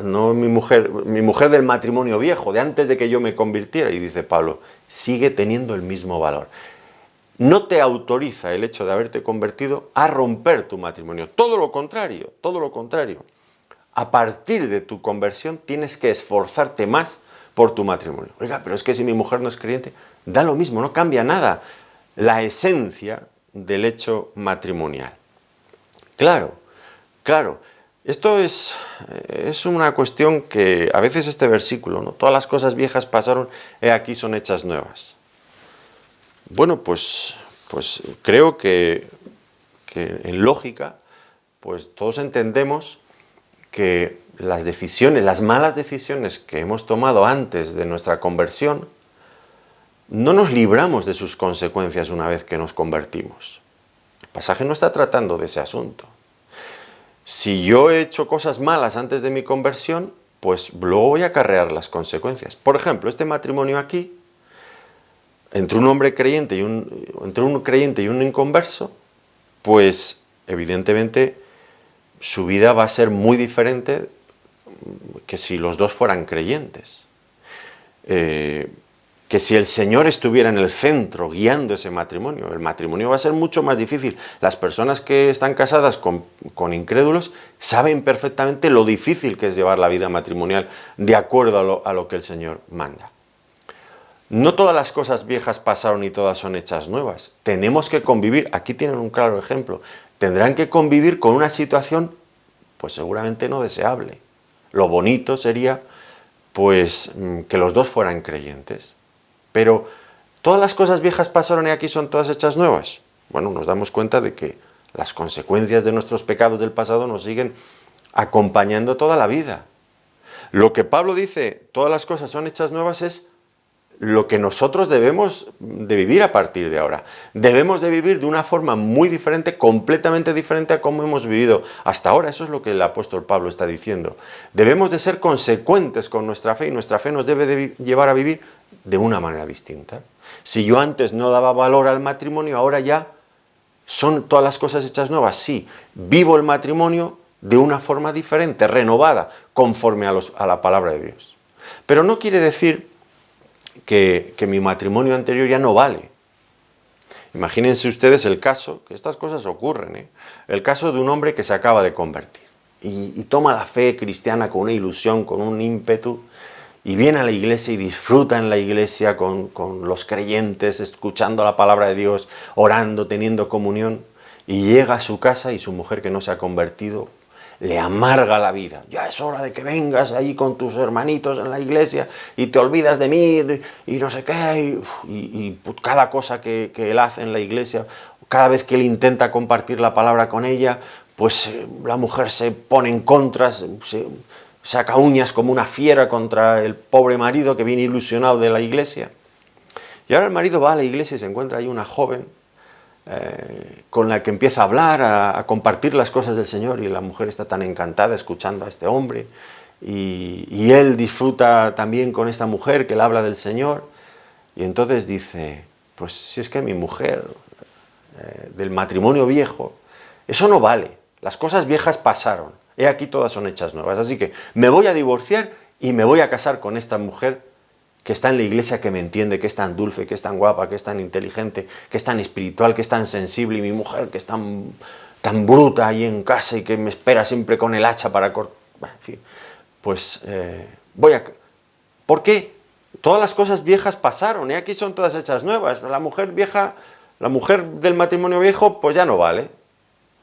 no mi mujer del matrimonio viejo, de antes de que yo me convirtiera. Y dice Pablo, sigue teniendo el mismo valor. No te autoriza el hecho de haberte convertido a romper tu matrimonio. Todo lo contrario, todo lo contrario. A partir de tu conversión tienes que esforzarte más por tu matrimonio. Oiga, pero es que si mi mujer no es creyente, da lo mismo, no cambia nada la esencia del hecho matrimonial. Claro, claro, esto es una cuestión que a veces este versículo, ¿no? Todas las cosas viejas pasaron, he aquí son hechas nuevas. Bueno, pues creo que en lógica, pues todos entendemos que las decisiones, las malas decisiones que hemos tomado antes de nuestra conversión, no nos libramos de sus consecuencias una vez que nos convertimos. El pasaje no está tratando de ese asunto. Si yo he hecho cosas malas antes de mi conversión, pues luego voy a acarrear las consecuencias. Por ejemplo, este matrimonio aquí, entre un hombre creyente y un inconverso, pues evidentemente su vida va a ser muy diferente que si los dos fueran creyentes. Que si el Señor estuviera en el centro guiando ese matrimonio, el matrimonio va a ser mucho más difícil. Las personas que están casadas con incrédulos saben perfectamente lo difícil que es llevar la vida matrimonial de acuerdo a lo que el Señor manda. No todas las cosas viejas pasaron y todas son hechas nuevas. Tenemos que convivir, aquí tienen un claro ejemplo, tendrán que convivir con una situación pues seguramente no deseable. Lo bonito sería pues que los dos fueran creyentes. Pero, ¿todas las cosas viejas pasaron y aquí son todas hechas nuevas? Bueno, nos damos cuenta de que las consecuencias de nuestros pecados del pasado nos siguen acompañando toda la vida. Lo que Pablo dice, todas las cosas son hechas nuevas, es lo que nosotros debemos de vivir a partir de ahora. Debemos de vivir de una forma muy diferente, completamente diferente a cómo hemos vivido hasta ahora. Eso es lo que el apóstol Pablo está diciendo. Debemos de ser consecuentes con nuestra fe y nuestra fe nos debe de llevar a vivir de una manera distinta. Si yo antes no daba valor al matrimonio, ahora ya son todas las cosas hechas nuevas. Sí, vivo el matrimonio de una forma diferente, renovada, conforme a la palabra de Dios. Pero no quiere decir que mi matrimonio anterior ya no vale. Imagínense ustedes el caso, que estas cosas ocurren, el caso de un hombre que se acaba de convertir. y toma la fe cristiana con una ilusión, con un ímpetu, y viene a la iglesia y disfruta en la iglesia con los creyentes, escuchando la palabra de Dios, orando, teniendo comunión, y llega a su casa y su mujer, que no se ha convertido, le amarga la vida. Ya es hora de que vengas ahí con tus hermanitos en la iglesia y te olvidas de mí y no sé qué, y cada cosa que él hace en la iglesia, cada vez que él intenta compartir la palabra con ella, pues la mujer se pone en contra, se saca uñas como una fiera contra el pobre marido que viene ilusionado de la iglesia. Y ahora el marido va a la iglesia y se encuentra ahí una joven con la que empieza a hablar, a compartir las cosas del Señor, y la mujer está tan encantada escuchando a este hombre, y él disfruta también con esta mujer que le habla del Señor, y entonces dice, pues si es que mi mujer, del matrimonio viejo, eso no vale, las cosas viejas pasaron, he aquí todas son hechas nuevas, así que me voy a divorciar y me voy a casar con esta mujer que está en la iglesia, que me entiende, que es tan dulce, que es tan guapa, que es tan inteligente, que es tan espiritual, que es tan sensible, y mi mujer que es tan bruta ahí en casa y que me espera siempre con el hacha para cortar. Bueno, en fin, pues ¿por qué? Todas las cosas viejas pasaron y aquí son todas hechas nuevas. La mujer vieja, la mujer del matrimonio viejo, pues ya no vale.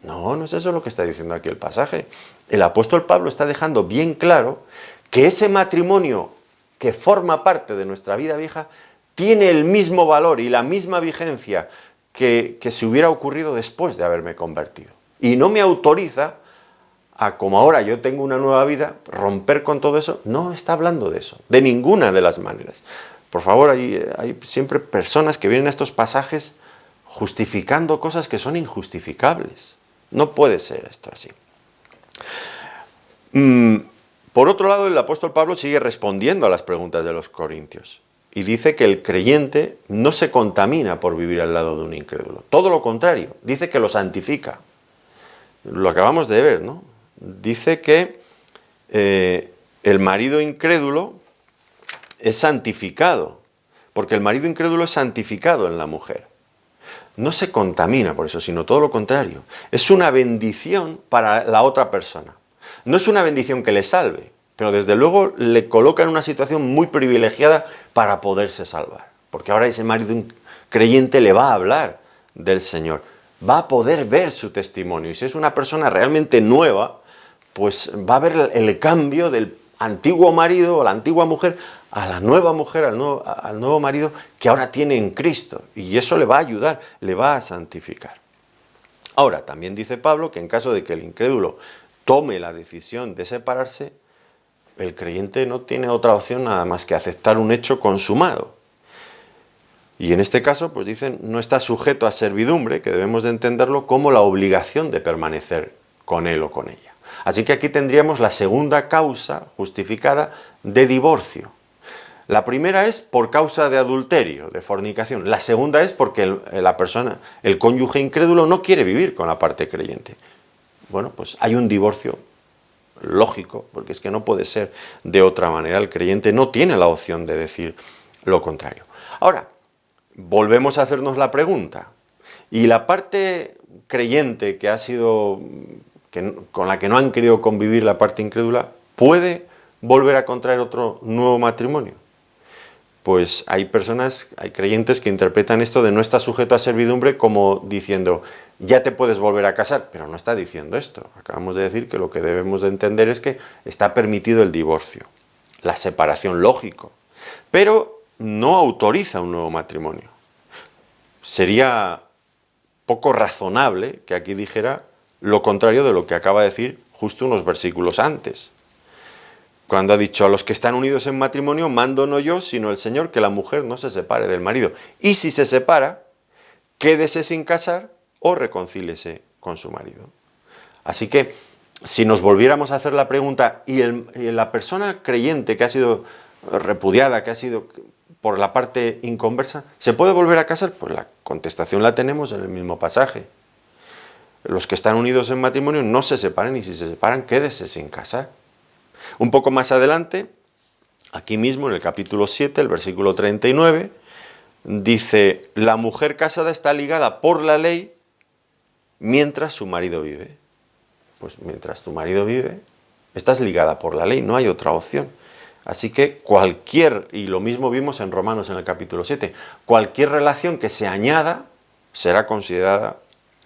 No, no es eso lo que está diciendo aquí el pasaje. El apóstol Pablo está dejando bien claro que ese matrimonio que forma parte de nuestra vida vieja tiene el mismo valor y la misma vigencia que si hubiera ocurrido después de haberme convertido. Y no me autoriza a, como ahora yo tengo una nueva vida, romper con todo eso. No está hablando de eso, de ninguna de las maneras. Por favor, hay siempre personas que vienen a estos pasajes justificando cosas que son injustificables. No puede ser esto así. Por otro lado, el apóstol Pablo sigue respondiendo a las preguntas de los corintios y dice que el creyente no se contamina por vivir al lado de un incrédulo. Todo lo contrario, dice que lo santifica. Lo acabamos de ver, ¿no? Dice que el marido incrédulo es santificado, porque el marido incrédulo es santificado en la mujer. No se contamina por eso, sino todo lo contrario. Es una bendición para la otra persona. No es una bendición que le salve, pero desde luego le coloca en una situación muy privilegiada para poderse salvar. Porque ahora ese marido creyente le va a hablar del Señor, va a poder ver su testimonio. Y si es una persona realmente nueva, pues va a ver el cambio del antiguo marido o la antigua mujer a la nueva mujer, al nuevo marido que ahora tiene en Cristo. Y eso le va a ayudar, le va a santificar. Ahora, también dice Pablo que en caso de que el incrédulo tome la decisión de separarse, el creyente no tiene otra opción nada más que aceptar un hecho consumado. Y en este caso, pues dicen, no está sujeto a servidumbre, que debemos de entenderlo como la obligación de permanecer con él o con ella. Así que aquí tendríamos la segunda causa justificada de divorcio. La primera es por causa de adulterio, de fornicación. La segunda es porque la persona, el cónyuge incrédulo, no quiere vivir con la parte creyente. Bueno, pues hay un divorcio lógico, porque es que no puede ser de otra manera. El creyente no tiene la opción de decir lo contrario. Ahora, volvemos a hacernos la pregunta. ¿Y la parte creyente que ha sido, con la que no han querido convivir la parte incrédula, puede volver a contraer otro nuevo matrimonio? Pues hay creyentes que interpretan esto de no está sujeto a servidumbre como diciendo, ya te puedes volver a casar, pero no está diciendo esto. Acabamos de decir que lo que debemos de entender es que está permitido el divorcio, la separación, lógico, pero no autoriza un nuevo matrimonio. Sería poco razonable que aquí dijera lo contrario de lo que acaba de decir justo unos versículos antes, cuando ha dicho, a los que están unidos en matrimonio, mando no yo, sino el Señor, que la mujer no se separe del marido. Y si se separa, quédese sin casar o reconcíliese con su marido. Así que, si nos volviéramos a hacer la pregunta, ¿y la persona creyente que ha sido repudiada, que ha sido por la parte inconversa, ¿se puede volver a casar? Pues la contestación la tenemos en el mismo pasaje. Los que están unidos en matrimonio no se separen, y si se separan, quédese sin casar. Un poco más adelante, aquí mismo en el capítulo 7, el versículo 39, dice, la mujer casada está ligada por la ley mientras su marido vive. pues mientras tu marido vive, estás ligada por la ley, no hay otra opción. Así que cualquier, y lo mismo vimos en Romanos en el capítulo 7, cualquier relación que se añada será considerada,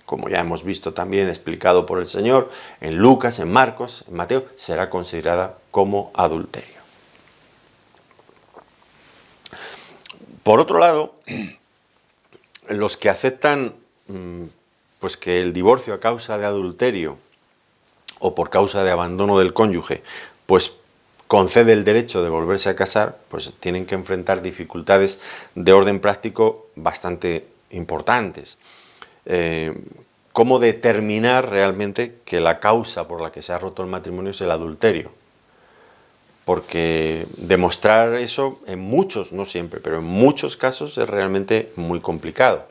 como ya hemos visto también explicado por el Señor, en Lucas, en Marcos, en Mateo, será considerada como adulterio. Por otro lado, los que aceptan pues que el divorcio a causa de adulterio o por causa de abandono del cónyuge, pues concede el derecho de volverse a casar, pues tienen que enfrentar dificultades de orden práctico bastante importantes. ¿Cómo determinar realmente que la causa por la que se ha roto el matrimonio es el adulterio? Porque demostrar eso en muchos, no siempre, pero en muchos casos es realmente muy complicado.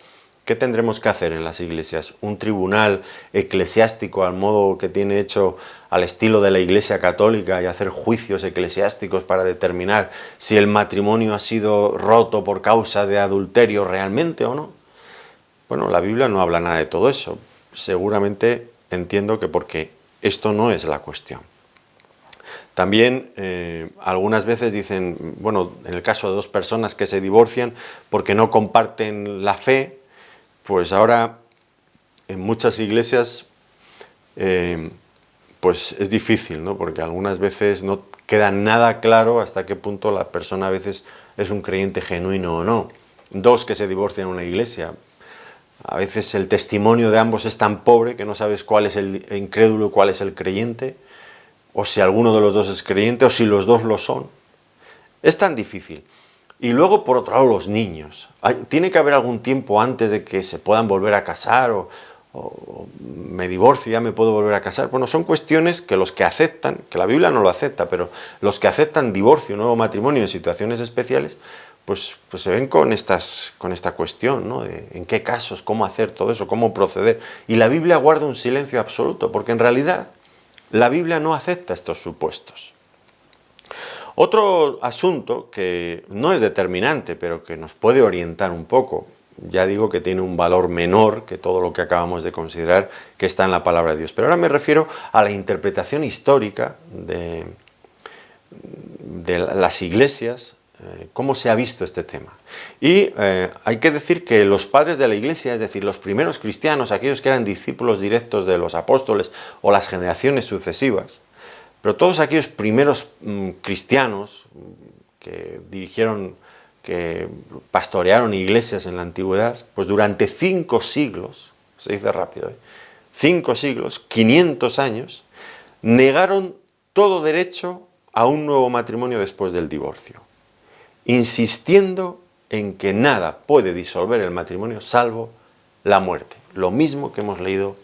¿Qué tendremos que hacer en las iglesias? ¿Un tribunal eclesiástico al modo que tiene hecho al estilo de la Iglesia Católica y hacer juicios eclesiásticos para determinar si el matrimonio ha sido roto por causa de adulterio realmente o no? Bueno, la Biblia no habla nada de todo eso. Seguramente entiendo que porque esto no es la cuestión. También algunas veces dicen, bueno, en el caso de dos personas que se divorcian porque no comparten la fe, pues ahora en muchas iglesias pues es difícil, ¿no? Porque algunas veces no queda nada claro hasta qué punto la persona a veces es un creyente genuino o no. Dos que se divorcian en una iglesia, a veces el testimonio de ambos es tan pobre que no sabes cuál es el incrédulo y cuál es el creyente, o si alguno de los dos es creyente, o si los dos lo son. Es tan difícil. Y luego, por otro lado, los niños. ¿Tiene que haber algún tiempo antes de que se puedan volver a casar? ¿O me divorcio y ya me puedo volver a casar? Bueno, son cuestiones que los que aceptan, que la Biblia no lo acepta, pero los que aceptan divorcio, nuevo matrimonio en situaciones especiales, pues se ven con esta cuestión, ¿no? De en qué casos, cómo hacer todo eso, cómo proceder. Y la Biblia guarda un silencio absoluto, porque en realidad la Biblia no acepta estos supuestos. Otro asunto que no es determinante, pero que nos puede orientar un poco, ya digo que tiene un valor menor que todo lo que acabamos de considerar que está en la palabra de Dios. Pero ahora me refiero a la interpretación histórica de las iglesias, cómo se ha visto este tema. Y hay que decir que los padres de la iglesia, es decir, los primeros cristianos, aquellos que eran discípulos directos de los apóstoles o las generaciones sucesivas, pero todos aquellos primeros cristianos que dirigieron, que pastorearon iglesias en la antigüedad, pues durante 5 siglos, se dice rápido, 5 siglos, 500 años, negaron todo derecho a un nuevo matrimonio después del divorcio, insistiendo en que nada puede disolver el matrimonio salvo la muerte. Lo mismo que hemos leído,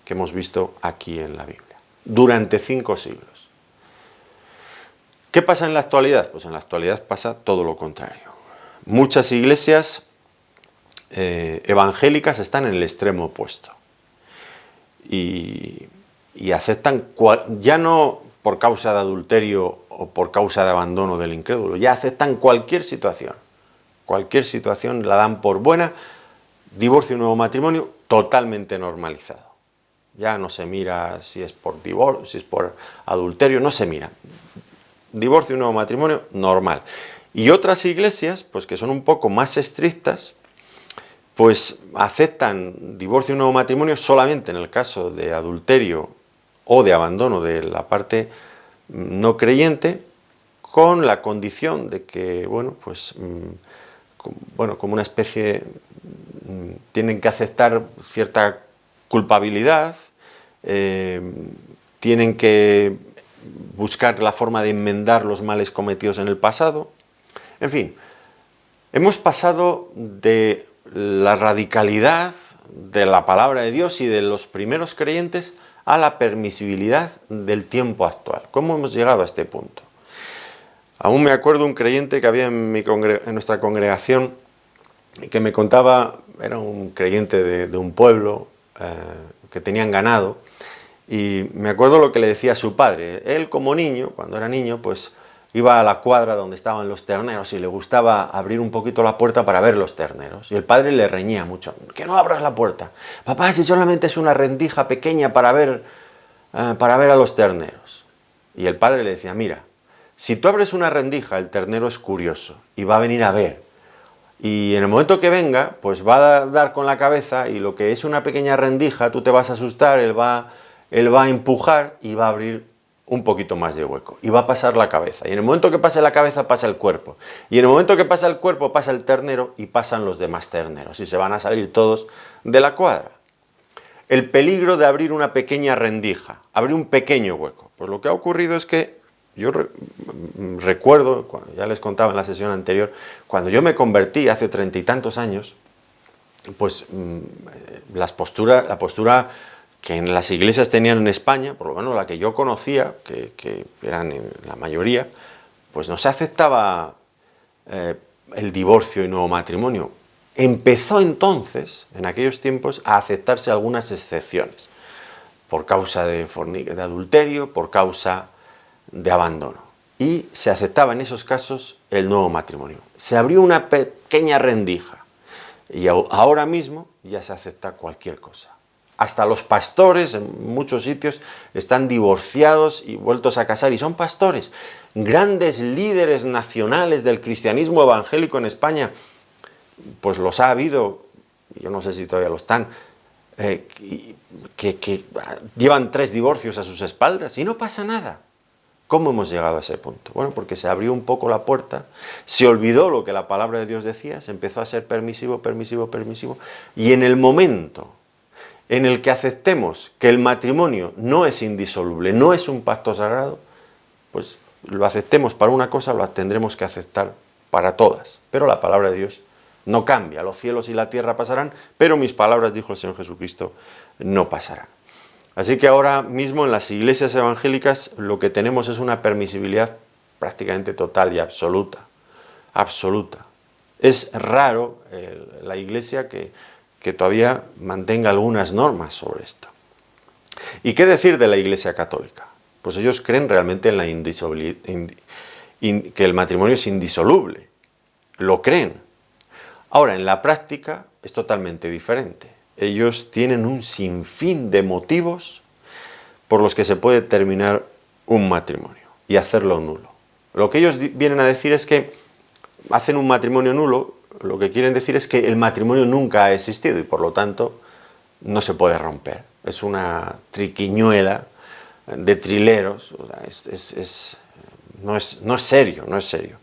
que hemos visto aquí en la Biblia. Durante 5 siglos. ¿Qué pasa en la actualidad? Pues en la actualidad pasa todo lo contrario. Muchas iglesias evangélicas están en el extremo opuesto. Y aceptan, ya no por causa de adulterio o por causa de abandono del incrédulo, ya aceptan cualquier situación. Cualquier situación la dan por buena, divorcio y nuevo matrimonio totalmente normalizado. Ya no se mira si es por divorcio, si es por adulterio, no se mira. Divorcio y nuevo matrimonio, normal. Y otras iglesias, pues que son un poco más estrictas, pues aceptan divorcio y nuevo matrimonio solamente en el caso de adulterio o de abandono de la parte no creyente, con la condición de que, bueno, pues, como una especie, tienen que aceptar cierta culpabilidad, tienen que buscar la forma de enmendar los males cometidos en el pasado. En fin, hemos pasado de la radicalidad de la palabra de Dios y de los primeros creyentes a la permisibilidad del tiempo actual. ¿Cómo hemos llegado a este punto? Aún me acuerdo un creyente que había en nuestra congregación y que me contaba, era un creyente de un pueblo que tenían ganado, y me acuerdo lo que le decía a su padre. Él, como niño, cuando era niño, pues iba a la cuadra donde estaban los terneros y le gustaba abrir un poquito la puerta para ver los terneros. Y el padre le reñía mucho. ¡Que no abras la puerta! Papá, si solamente es una rendija pequeña para ver para ver a los terneros. Y el padre le decía, mira, si tú abres una rendija, el ternero es curioso y va a venir a ver. Y en el momento que venga, pues va a dar con la cabeza y lo que es una pequeña rendija, tú te vas a asustar, él va a empujar y va a abrir un poquito más de hueco. Y va a pasar la cabeza. Y en el momento que pase la cabeza, pasa el cuerpo. Y en el momento que pasa el cuerpo, pasa el ternero y pasan los demás terneros. Y se van a salir todos de la cuadra. El peligro de abrir una pequeña rendija, abrir un pequeño hueco. Pues lo que ha ocurrido es que yo recuerdo, ya les contaba en la sesión anterior, cuando yo me convertí hace 30 y tantos años, pues la postura que en las iglesias tenían en España, por lo menos la que yo conocía, que eran en la mayoría, pues no se aceptaba el divorcio y nuevo matrimonio. Empezó entonces, en aquellos tiempos, a aceptarse algunas excepciones, por causa de adulterio, por causa de abandono. Y se aceptaba en esos casos el nuevo matrimonio. Se abrió una pequeña rendija y ahora mismo ya se acepta cualquier cosa. Hasta los pastores en muchos sitios están divorciados y vueltos a casar y son pastores. Grandes líderes nacionales del cristianismo evangélico en España, pues los ha habido, yo no sé si todavía lo están, que llevan 3 divorcios a sus espaldas y no pasa nada. ¿Cómo hemos llegado a ese punto? Bueno, porque se abrió un poco la puerta, se olvidó lo que la palabra de Dios decía, se empezó a ser permisivo, y en el momento en el que aceptemos que el matrimonio no es indisoluble, no es un pacto sagrado, pues lo aceptemos para una cosa, lo tendremos que aceptar para todas. Pero la palabra de Dios no cambia, los cielos y la tierra pasarán, pero mis palabras, dijo el Señor Jesucristo, no pasarán. Así que ahora mismo en las iglesias evangélicas lo que tenemos es una permisibilidad prácticamente total y absoluta. Absoluta. Es raro la iglesia que todavía mantenga algunas normas sobre esto. ¿Y qué decir de la Iglesia Católica? Pues ellos creen realmente en la que el matrimonio es indisoluble. Lo creen. Ahora, en la práctica es totalmente diferente. Ellos tienen un sinfín de motivos por los que se puede terminar un matrimonio y hacerlo nulo. Lo que ellos vienen a decir es que hacen un matrimonio nulo, lo que quieren decir es que el matrimonio nunca ha existido y por lo tanto no se puede romper. Es una triquiñuela de trileros, no es serio, no es serio.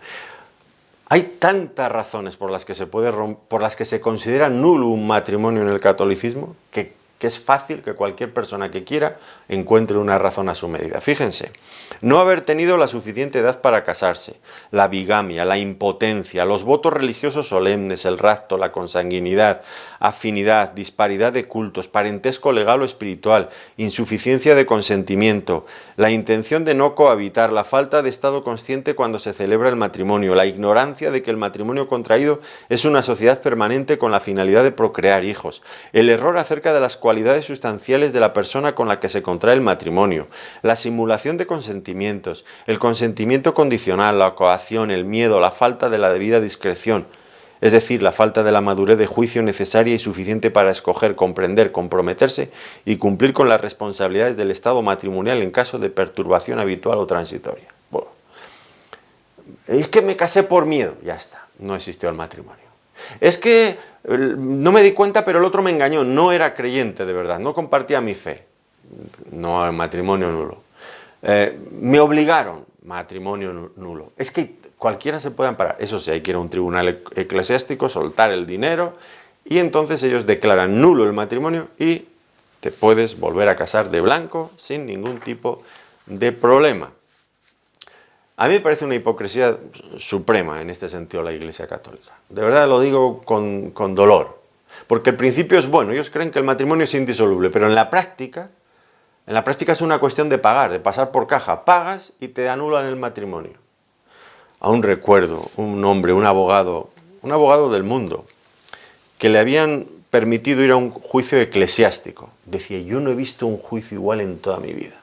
Hay tantas razones por las que se considera nulo un matrimonio en el catolicismo que es fácil que cualquier persona que quiera encuentre una razón a su medida. Fíjense, no haber tenido la suficiente edad para casarse, la bigamia, la impotencia, los votos religiosos solemnes, el rapto, la consanguinidad, afinidad, disparidad de cultos, parentesco legal o espiritual, insuficiencia de consentimiento, la intención de no cohabitar, la falta de estado consciente cuando se celebra el matrimonio, la ignorancia de que el matrimonio contraído es una sociedad permanente con la finalidad de procrear hijos, el error acerca de las cualidades sustanciales de la persona con la que se contrae el matrimonio, la simulación de consentimientos, el consentimiento condicional, la coacción, el miedo, la falta de la debida discreción, es decir, la falta de la madurez de juicio necesaria y suficiente para escoger, comprender, comprometerse y cumplir con las responsabilidades del estado matrimonial en caso de perturbación habitual o transitoria. Bueno, es que me casé por miedo, ya está, no existió el matrimonio. Es que no me di cuenta, pero el otro me engañó, no era creyente de verdad, no compartía mi fe. No, matrimonio nulo. Me obligaron, matrimonio nulo. Es que cualquiera se puede amparar. Eso sí, hay que ir a un tribunal eclesiástico, soltar el dinero y entonces ellos declaran nulo el matrimonio y te puedes volver a casar de blanco sin ningún tipo de problema. A mí me parece una hipocresía suprema en este sentido la Iglesia Católica. De verdad lo digo con dolor. Porque el principio es bueno, ellos creen que el matrimonio es indisoluble, pero en la práctica es una cuestión de pagar, de pasar por caja. Pagas y te anulan el matrimonio. Aún recuerdo un hombre, un abogado del mundo, que le habían permitido ir a un juicio eclesiástico. Decía, yo no he visto un juicio igual en toda mi vida.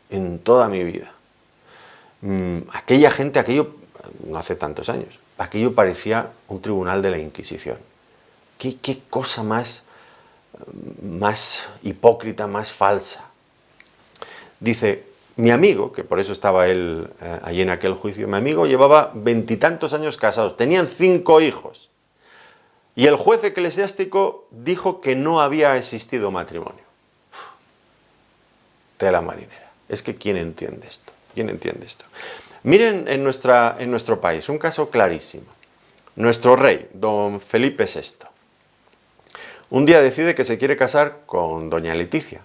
En toda mi vida. Aquella gente, aquello, no hace tantos años, aquello parecía un tribunal de la Inquisición. ¿Qué cosa más hipócrita, más falsa? Dice, mi amigo, que por eso estaba él allí en aquel juicio, mi amigo llevaba 20 y tantos años casados, tenían 5 hijos. Y el juez eclesiástico dijo que no había existido matrimonio. Tela marinera. Es que ¿quién entiende esto? ¿Quién entiende esto? Miren en nuestro país, un caso clarísimo. Nuestro rey, don Felipe VI, un día decide que se quiere casar con doña Leticia.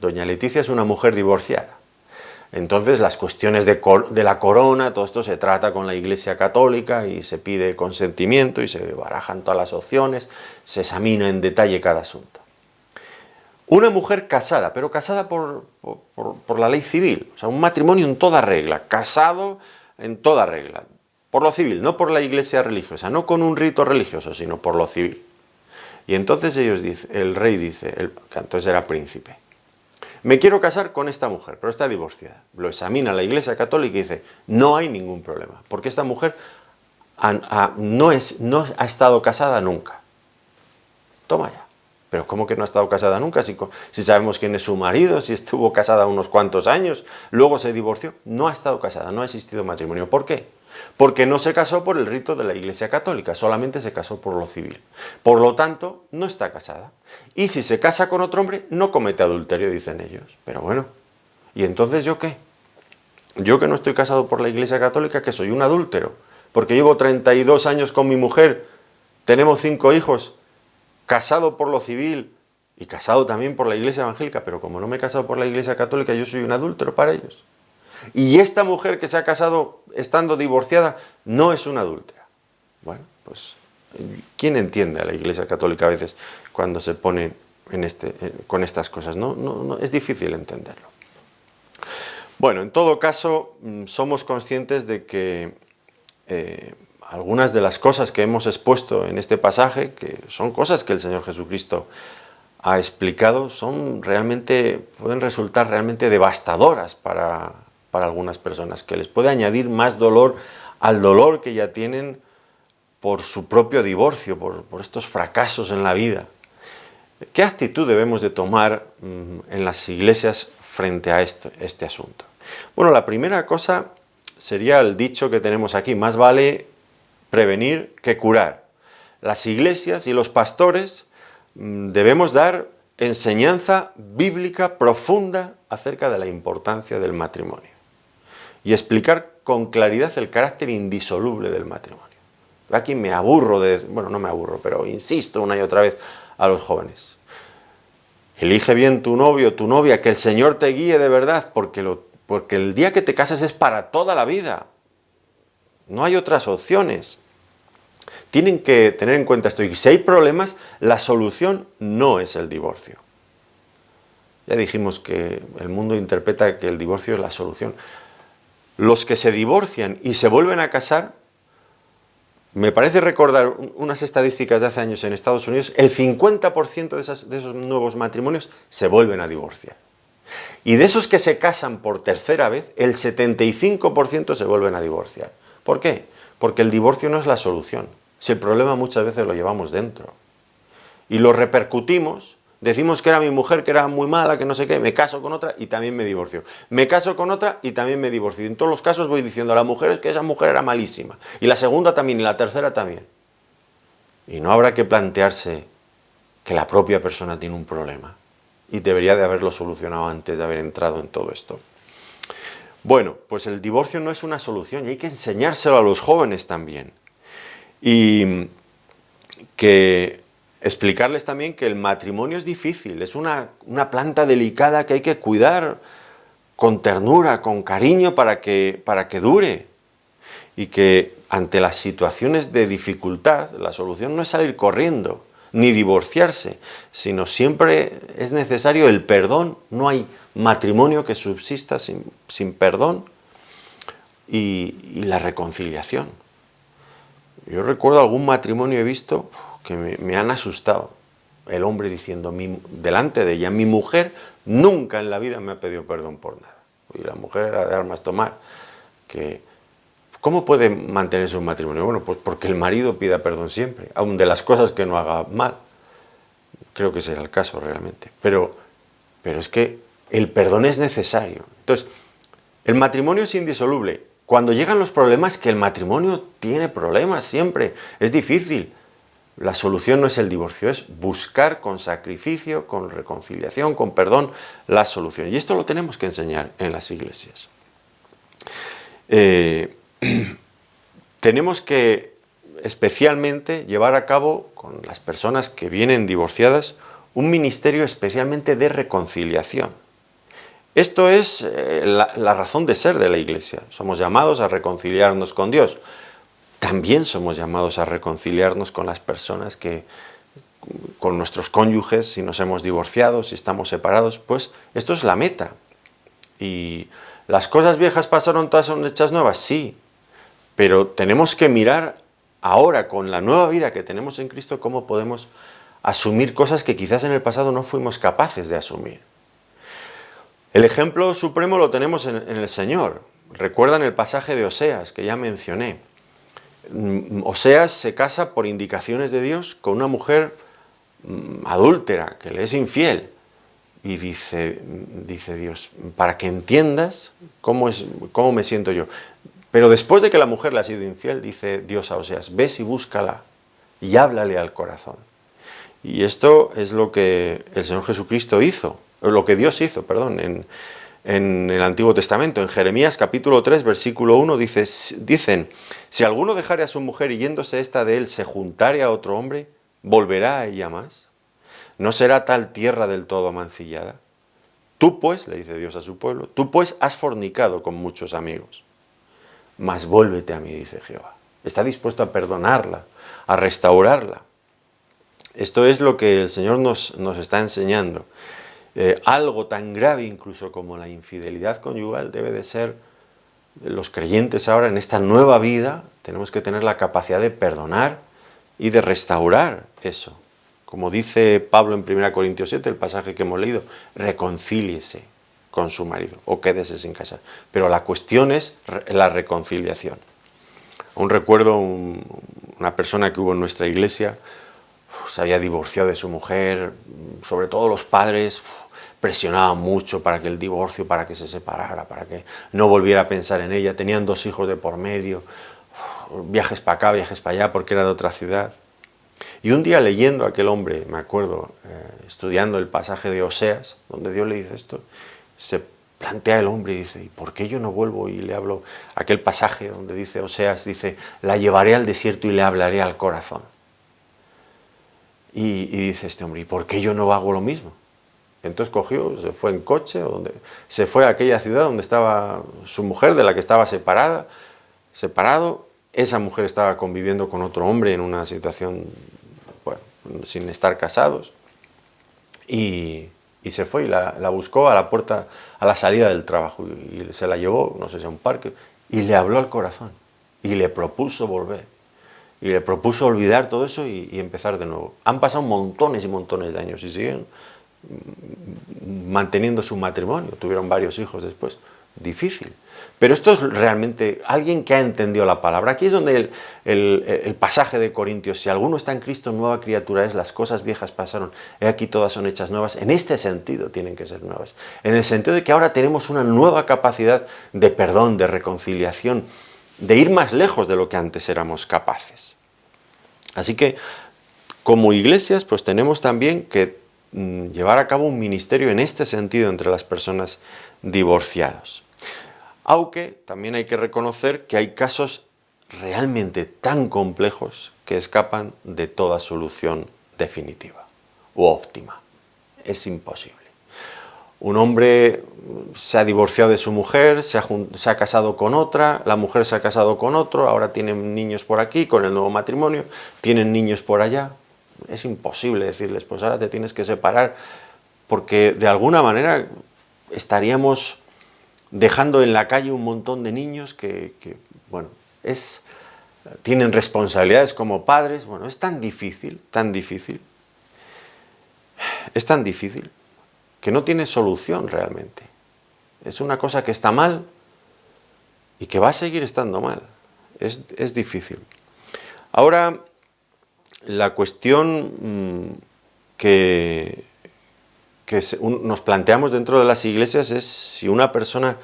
Doña Leticia es una mujer divorciada. Entonces las cuestiones de la corona, todo esto se trata con la Iglesia Católica y se pide consentimiento y se barajan todas las opciones, se examina en detalle cada asunto. Una mujer casada, pero casada por la ley civil, o sea, un matrimonio en toda regla, casado en toda regla, por lo civil, no por la iglesia religiosa, no con un rito religioso, sino por lo civil. Y entonces el rey dice, que entonces era príncipe, me quiero casar con esta mujer, pero está divorciada. Lo examina la Iglesia Católica y dice, no hay ningún problema, porque esta mujer no ha estado casada nunca. Toma ya. Pero ¿cómo que no ha estado casada nunca? Si sabemos quién es su marido, si estuvo casada unos cuantos años, luego se divorció. No ha estado casada, no ha existido matrimonio. ¿Por qué? Porque no se casó por el rito de la Iglesia Católica, solamente se casó por lo civil. Por lo tanto, no está casada. Y si se casa con otro hombre, no comete adulterio, dicen ellos. Pero bueno, ¿y entonces yo qué? Yo que no estoy casado por la Iglesia Católica, que soy un adúltero, porque llevo 32 años con mi mujer, tenemos 5 hijos, casado por lo civil y casado también por la Iglesia Evangélica, pero como no me he casado por la Iglesia Católica, yo soy un adúltero para ellos. Y esta mujer que se ha casado estando divorciada no es una adúltera. Bueno, pues, ¿quién entiende a la Iglesia Católica a veces cuando se pone con estas cosas? No, es difícil entenderlo. Bueno, en todo caso, somos conscientes de que algunas de las cosas que hemos expuesto en este pasaje, que son cosas que el Señor Jesucristo ha explicado, pueden resultar realmente devastadoras para algunas personas, que les puede añadir más dolor al dolor que ya tienen por su propio divorcio, por estos fracasos en la vida. ¿Qué actitud debemos de tomar en las iglesias frente a este asunto? Bueno, la primera cosa sería el dicho que tenemos aquí, más vale prevenir que curar. Las iglesias y los pastores debemos dar enseñanza bíblica profunda acerca de la importancia del matrimonio y explicar con claridad el carácter indisoluble del matrimonio. Aquí me aburro no me aburro, pero insisto una y otra vez a los jóvenes. Elige bien tu novio, tu novia, que el Señor te guíe de verdad, porque el día que te cases es para toda la vida. No hay otras opciones. Tienen que tener en cuenta esto. Y si hay problemas, la solución no es el divorcio. Ya dijimos que el mundo interpreta que el divorcio es la solución. Los que se divorcian y se vuelven a casar, me parece recordar unas estadísticas de hace años en Estados Unidos, el 50% de esos nuevos matrimonios se vuelven a divorciar. Y de esos que se casan por tercera vez, el 75% se vuelven a divorciar. ¿Por qué? Porque el divorcio no es la solución. Si el problema muchas veces lo llevamos dentro. Y lo repercutimos, decimos que era mi mujer, que era muy mala, que no sé qué, me caso con otra y también me divorcio. Me caso con otra y también me divorcio. Y en todos los casos voy diciendo a la mujer es que esa mujer era malísima. Y la segunda también, y la tercera también. Y no habrá que plantearse que la propia persona tiene un problema. Y debería de haberlo solucionado antes de haber entrado en todo esto. Bueno, pues el divorcio no es una solución y hay que enseñárselo a los jóvenes también. Y que explicarles también que el matrimonio es difícil, es una planta delicada que hay que cuidar con ternura, con cariño para que dure. Y que ante las situaciones de dificultad, la solución no es salir corriendo, ni divorciarse, sino siempre es necesario el perdón. No hay matrimonio que subsista sin perdón y la reconciliación. Yo recuerdo algún matrimonio he visto que me han asustado. El hombre diciendo delante de ella, mi mujer nunca en la vida me ha pedido perdón por nada. Y la mujer era de armas tomar. ¿Cómo puede mantenerse un matrimonio? Bueno, pues porque el marido pida perdón siempre, aun de las cosas que no haga mal. Creo que ese era el caso realmente. Pero es que el perdón es necesario. Entonces, el matrimonio es indisoluble. Cuando llegan los problemas, que el matrimonio tiene problemas siempre, es difícil. La solución no es el divorcio, es buscar con sacrificio, con reconciliación, con perdón, la solución. Y esto lo tenemos que enseñar en las iglesias. Tenemos que especialmente llevar a cabo con las personas que vienen divorciadas un ministerio especialmente de reconciliación. Esto es la razón de ser de la Iglesia. Somos llamados a reconciliarnos con Dios. También somos llamados a reconciliarnos con las personas con nuestros cónyuges, si nos hemos divorciado, si estamos separados, pues esto es la meta. Y las cosas viejas pasaron, todas son hechas nuevas, sí, pero tenemos que mirar ahora con la nueva vida que tenemos en Cristo cómo podemos asumir cosas que quizás en el pasado no fuimos capaces de asumir. El ejemplo supremo lo tenemos en el Señor. Recuerdan el pasaje de Oseas que ya mencioné. Oseas se casa por indicaciones de Dios con una mujer adúltera, que le es infiel. Y dice Dios, para que entiendas cómo me siento yo. Pero después de que la mujer le ha sido infiel, dice Dios a Oseas, ves y búscala y háblale al corazón. Y esto es lo que el Señor Jesucristo hizo, lo que Dios hizo, perdón, en el Antiguo Testamento. En Jeremías capítulo 3, versículo 1, dicen, si alguno dejare a su mujer y yéndose esta de él se juntare a otro hombre, ¿volverá a ella más? ¿No será tal tierra del todo amancillada? Tú pues, le dice Dios a su pueblo, tú pues has fornicado con muchos amigos. Mas vuélvete a mí, dice Jehová. Está dispuesto a perdonarla, a restaurarla. Esto es lo que el Señor nos está enseñando. Algo tan grave incluso como la infidelidad conyugal debe de ser, los creyentes ahora en esta nueva vida, tenemos que tener la capacidad de perdonar y de restaurar eso. Como dice Pablo en 1 Corintios 7, el pasaje que hemos leído, reconcíliese con su marido o quédese sin casar. Pero la cuestión es la reconciliación. Aún recuerdo una persona que hubo en nuestra iglesia, se había divorciado de su mujer, sobre todo los padres presionaban mucho para que el divorcio, para que se separara, para que no volviera a pensar en ella. Tenían 2 hijos de por medio, viajes para acá, viajes para allá, porque era de otra ciudad. Y un día leyendo a aquel hombre, me acuerdo, estudiando el pasaje de Oseas, donde Dios le dice esto, se plantea el hombre y dice, ¿y por qué yo no vuelvo y le hablo? Aquel pasaje donde dice Oseas, dice, la llevaré al desierto y le hablaré al corazón. Y dice este hombre, ¿y por qué yo no hago lo mismo? Entonces cogió, se fue en coche, se fue a aquella ciudad donde estaba su mujer, de la que estaba separado. Esa mujer estaba conviviendo con otro hombre en una situación, bueno, sin estar casados. Y se fue y la buscó a la puerta, a la salida del trabajo. Y se la llevó, no sé si a un parque, y le habló al corazón. Y le propuso volver. Y le propuso olvidar todo eso y empezar de nuevo. Han pasado montones y montones de años y siguen manteniendo su matrimonio. Tuvieron varios hijos después. Difícil. Pero esto es realmente alguien que ha entendido la palabra. Aquí es donde el pasaje de Corintios, si alguno está en Cristo, nueva criatura es, las cosas viejas pasaron, he aquí todas son hechas nuevas. En este sentido tienen que ser nuevas. En el sentido de que ahora tenemos una nueva capacidad de perdón, de reconciliación, de ir más lejos de lo que antes éramos capaces. Así que, como iglesias, pues tenemos también que llevar a cabo un ministerio en este sentido entre las personas divorciadas. Aunque también hay que reconocer que hay casos realmente tan complejos que escapan de toda solución definitiva u óptima. Es imposible. Un hombre se ha divorciado de su mujer, se ha casado con otra, la mujer se ha casado con otro, ahora tienen niños por aquí con el nuevo matrimonio, tienen niños por allá. Es imposible decirles, pues ahora te tienes que separar, porque de alguna manera estaríamos dejando en la calle un montón de niños que bueno, tienen responsabilidades como padres. Bueno, es tan difícil, es tan difícil, que no tiene solución realmente. Es una cosa que está mal y que va a seguir estando mal. Es difícil. Ahora, la cuestión que nos planteamos dentro de las iglesias es si una persona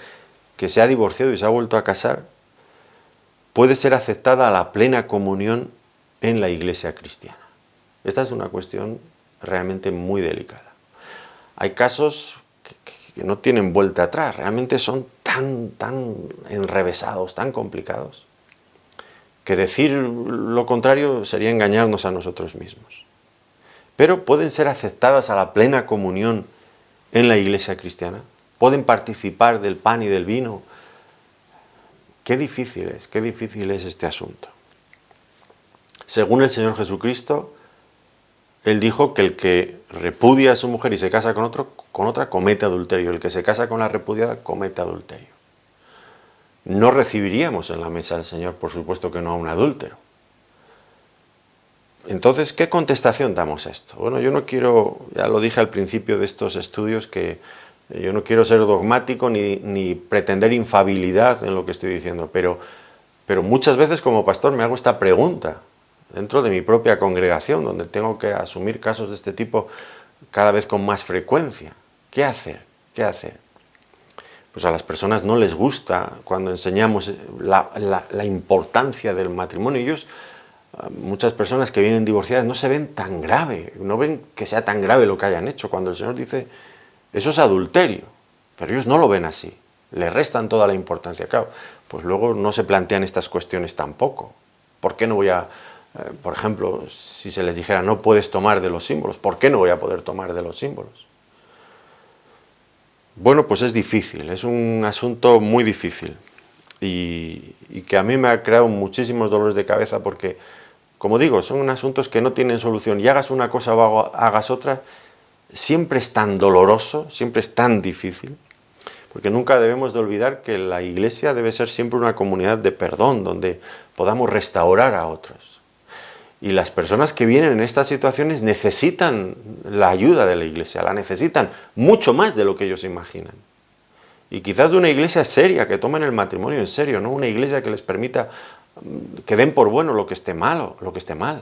que se ha divorciado y se ha vuelto a casar puede ser aceptada a la plena comunión en la iglesia cristiana. Esta es una cuestión realmente muy delicada. Hay casos que no tienen vuelta atrás, realmente son tan enrevesados, tan complicados, que decir lo contrario sería engañarnos a nosotros mismos. Pero pueden ser aceptadas a la plena comunión en la iglesia cristiana, pueden participar del pan y del vino. Qué difícil es este asunto. Según el Señor Jesucristo, Él dijo que el que repudia a su mujer y se casa con otra comete adulterio. El que se casa con la repudiada comete adulterio. No recibiríamos en la mesa del Señor, por supuesto que no a un adúltero. Entonces, ¿qué contestación damos a esto? Bueno, yo no quiero, ya lo dije al principio de estos estudios, que yo no quiero ser dogmático ni pretender infalibilidad en lo que estoy diciendo, pero muchas veces como pastor me hago esta pregunta dentro de mi propia congregación, donde tengo que asumir casos de este tipo cada vez con más frecuencia. ¿Qué hacer? ¿Qué hacer? Pues a las personas no les gusta cuando enseñamos la importancia del matrimonio. Ellos, muchas personas que vienen divorciadas no se ven tan grave, no ven que sea tan grave lo que hayan hecho, cuando el Señor dice, eso es adulterio, pero ellos no lo ven así, le restan toda la importancia. Claro, pues luego no se plantean estas cuestiones tampoco. ¿Por qué no voy a, por ejemplo, si se les dijera no puedes tomar de los símbolos, ¿por qué no voy a poder tomar de los símbolos? Bueno, pues es difícil, es un asunto muy difícil y que a mí me ha creado muchísimos dolores de cabeza porque, como digo, son asuntos que no tienen solución y hagas una cosa o hagas otra, siempre es tan doloroso, siempre es tan difícil, porque nunca debemos de olvidar que la iglesia debe ser siempre una comunidad de perdón, donde podamos restaurar a otros. Y las personas que vienen en estas situaciones necesitan la ayuda de la iglesia, la necesitan mucho más de lo que ellos imaginan. Y quizás de una iglesia seria, que tomen el matrimonio en serio, no una iglesia que les permita que den por bueno lo que esté malo, lo que esté mal.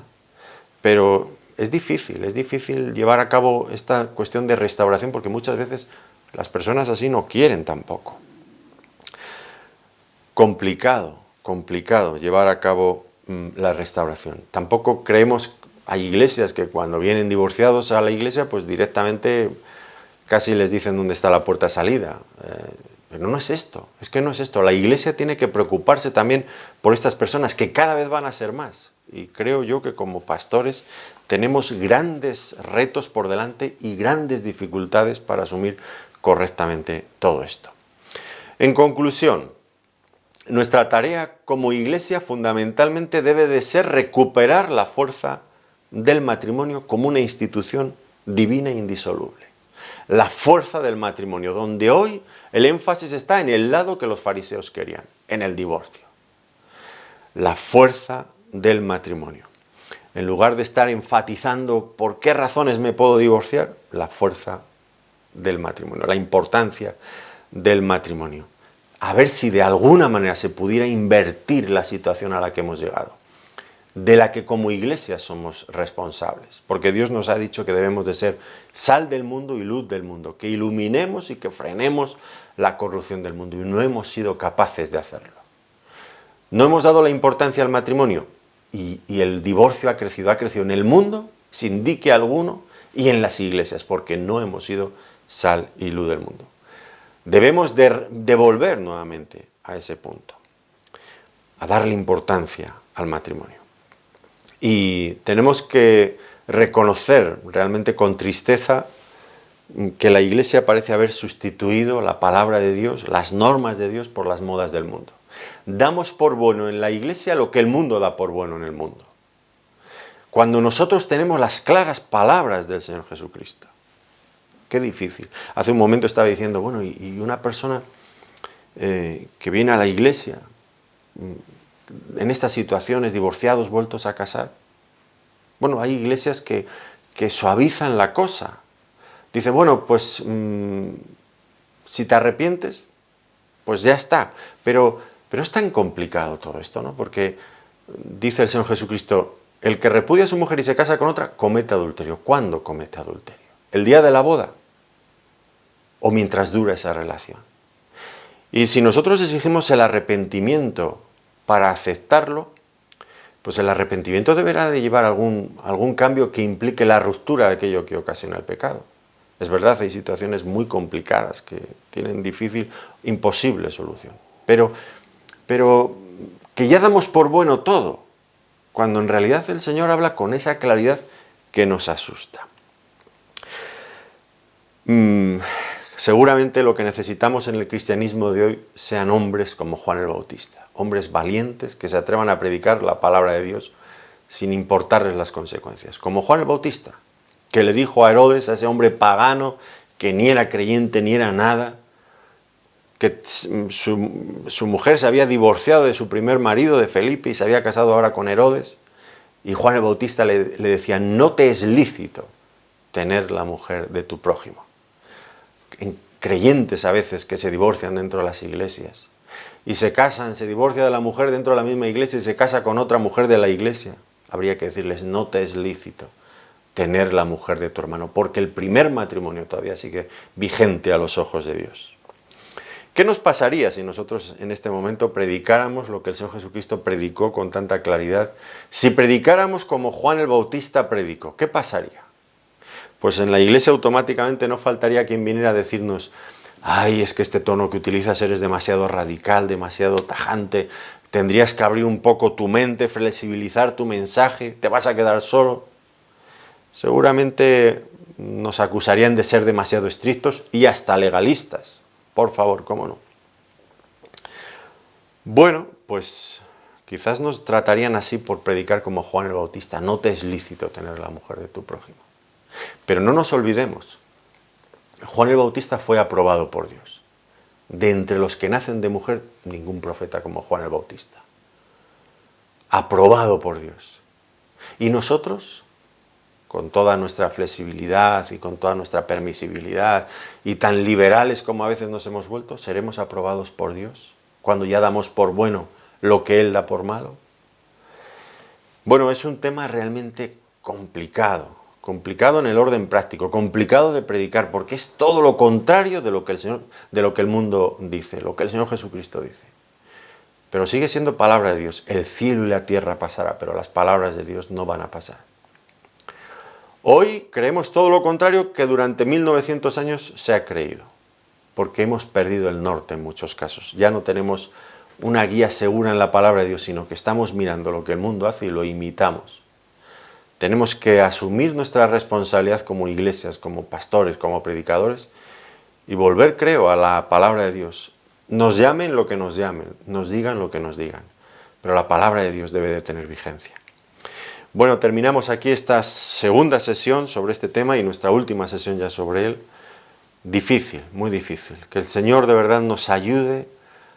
Pero es difícil llevar a cabo esta cuestión de restauración porque muchas veces las personas así no quieren tampoco. Complicado llevar a cabo la restauración. Tampoco creemos, hay iglesias que cuando vienen divorciados a la iglesia, pues directamente casi les dicen dónde está la puerta de salida. Pero no es esto, es que no es esto. La iglesia tiene que preocuparse también por estas personas, que cada vez van a ser más. Y creo yo que como pastores tenemos grandes retos por delante y grandes dificultades para asumir correctamente todo esto. En conclusión, nuestra tarea como iglesia fundamentalmente debe de ser recuperar la fuerza del matrimonio como una institución divina e indisoluble. La fuerza del matrimonio, donde hoy el énfasis está en el lado que los fariseos querían, en el divorcio. La fuerza del matrimonio. En lugar de estar enfatizando por qué razones me puedo divorciar, la fuerza del matrimonio, la importancia del matrimonio. A ver si de alguna manera se pudiera invertir la situación a la que hemos llegado, de la que como iglesia somos responsables, porque Dios nos ha dicho que debemos de ser sal del mundo y luz del mundo, que iluminemos y que frenemos la corrupción del mundo, y no hemos sido capaces de hacerlo. No hemos dado la importancia al matrimonio, y el divorcio ha crecido en el mundo, sin dique alguno, y en las iglesias, porque no hemos sido sal y luz del mundo. Debemos de volver nuevamente a ese punto, a darle importancia al matrimonio. Y tenemos que reconocer realmente con tristeza que la iglesia parece haber sustituido la palabra de Dios, las normas de Dios, por las modas del mundo. Damos por bueno en la iglesia lo que el mundo da por bueno en el mundo. Cuando nosotros tenemos las claras palabras del Señor Jesucristo. Qué difícil. Hace un momento estaba diciendo, bueno, y una persona que viene a la iglesia en estas situaciones, divorciados, vueltos a casar. Bueno, hay iglesias que suavizan la cosa. Dice, bueno, pues si te arrepientes, pues ya está. Pero es tan complicado todo esto, ¿no? Porque dice el Señor Jesucristo, el que repudia a su mujer y se casa con otra, comete adulterio. ¿Cuándo comete adulterio? ¿El día de la boda? o mientras dura esa relación. Y si nosotros exigimos el arrepentimiento para aceptarlo, pues el arrepentimiento deberá de llevar algún cambio que implique la ruptura de aquello que ocasiona el pecado. Es verdad, hay situaciones muy complicadas que tienen difícil, imposible solución. Pero que ya damos por bueno todo, cuando en realidad el Señor habla con esa claridad que nos asusta. Seguramente lo que necesitamos en el cristianismo de hoy sean hombres como Juan el Bautista, hombres valientes que se atrevan a predicar la palabra de Dios sin importarles las consecuencias, como Juan el Bautista, que le dijo a Herodes, a ese hombre pagano, que ni era creyente ni era nada, que su mujer se había divorciado de su primer marido, de Felipe, y se había casado ahora con Herodes, y Juan el Bautista le decía, no te es lícito tener la mujer de tu prójimo. En creyentes a veces que se divorcian dentro de las iglesias, y se casan, se divorcia de la mujer dentro de la misma iglesia y se casa con otra mujer de la iglesia. Habría que decirles, no te es lícito tener la mujer de tu hermano, porque el primer matrimonio todavía sigue vigente a los ojos de Dios. ¿Qué nos pasaría si nosotros en este momento predicáramos lo que el Señor Jesucristo predicó con tanta claridad? Si predicáramos como Juan el Bautista predicó, ¿qué pasaría? Pues en la iglesia automáticamente no faltaría quien viniera a decirnos, ay, es que este tono que utilizas eres demasiado radical, demasiado tajante, tendrías que abrir un poco tu mente, flexibilizar tu mensaje, te vas a quedar solo. Seguramente nos acusarían de ser demasiado estrictos y hasta legalistas. Por favor, ¿cómo no? Bueno, pues quizás nos tratarían así por predicar como Juan el Bautista. No te es lícito tener la mujer de tu prójimo. Pero no nos olvidemos, Juan el Bautista fue aprobado por Dios. De entre los que nacen de mujer, ningún profeta como Juan el Bautista. Aprobado por Dios. Y nosotros, con toda nuestra flexibilidad y con toda nuestra permisibilidad y tan liberales como a veces nos hemos vuelto, ¿seremos aprobados por Dios cuando ya damos por bueno lo que Él da por malo? Bueno, es un tema realmente complicado en el orden práctico, complicado de predicar, porque es todo lo contrario de lo que el mundo dice, lo que el Señor Jesucristo dice. Pero sigue siendo palabra de Dios. El cielo y la tierra pasará, pero las palabras de Dios no van a pasar. Hoy creemos todo lo contrario que durante 1900 años se ha creído, porque hemos perdido el norte en muchos casos. Ya no tenemos una guía segura en la palabra de Dios, sino que estamos mirando lo que el mundo hace y lo imitamos. Tenemos que asumir nuestra responsabilidad como iglesias, como pastores, como predicadores, y volver, creo, a la palabra de Dios. Nos llamen lo que nos llamen, nos digan lo que nos digan, pero la palabra de Dios debe de tener vigencia. Bueno, terminamos aquí esta segunda sesión sobre este tema y nuestra última sesión ya sobre él. Difícil, muy difícil. Que el Señor de verdad nos ayude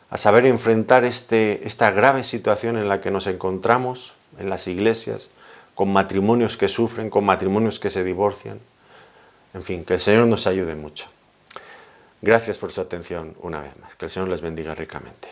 a saber enfrentar esta grave situación en la que nos encontramos en las iglesias, con matrimonios que sufren, con matrimonios que se divorcian. En fin, que el Señor nos ayude mucho. Gracias por su atención una vez más. Que el Señor les bendiga ricamente.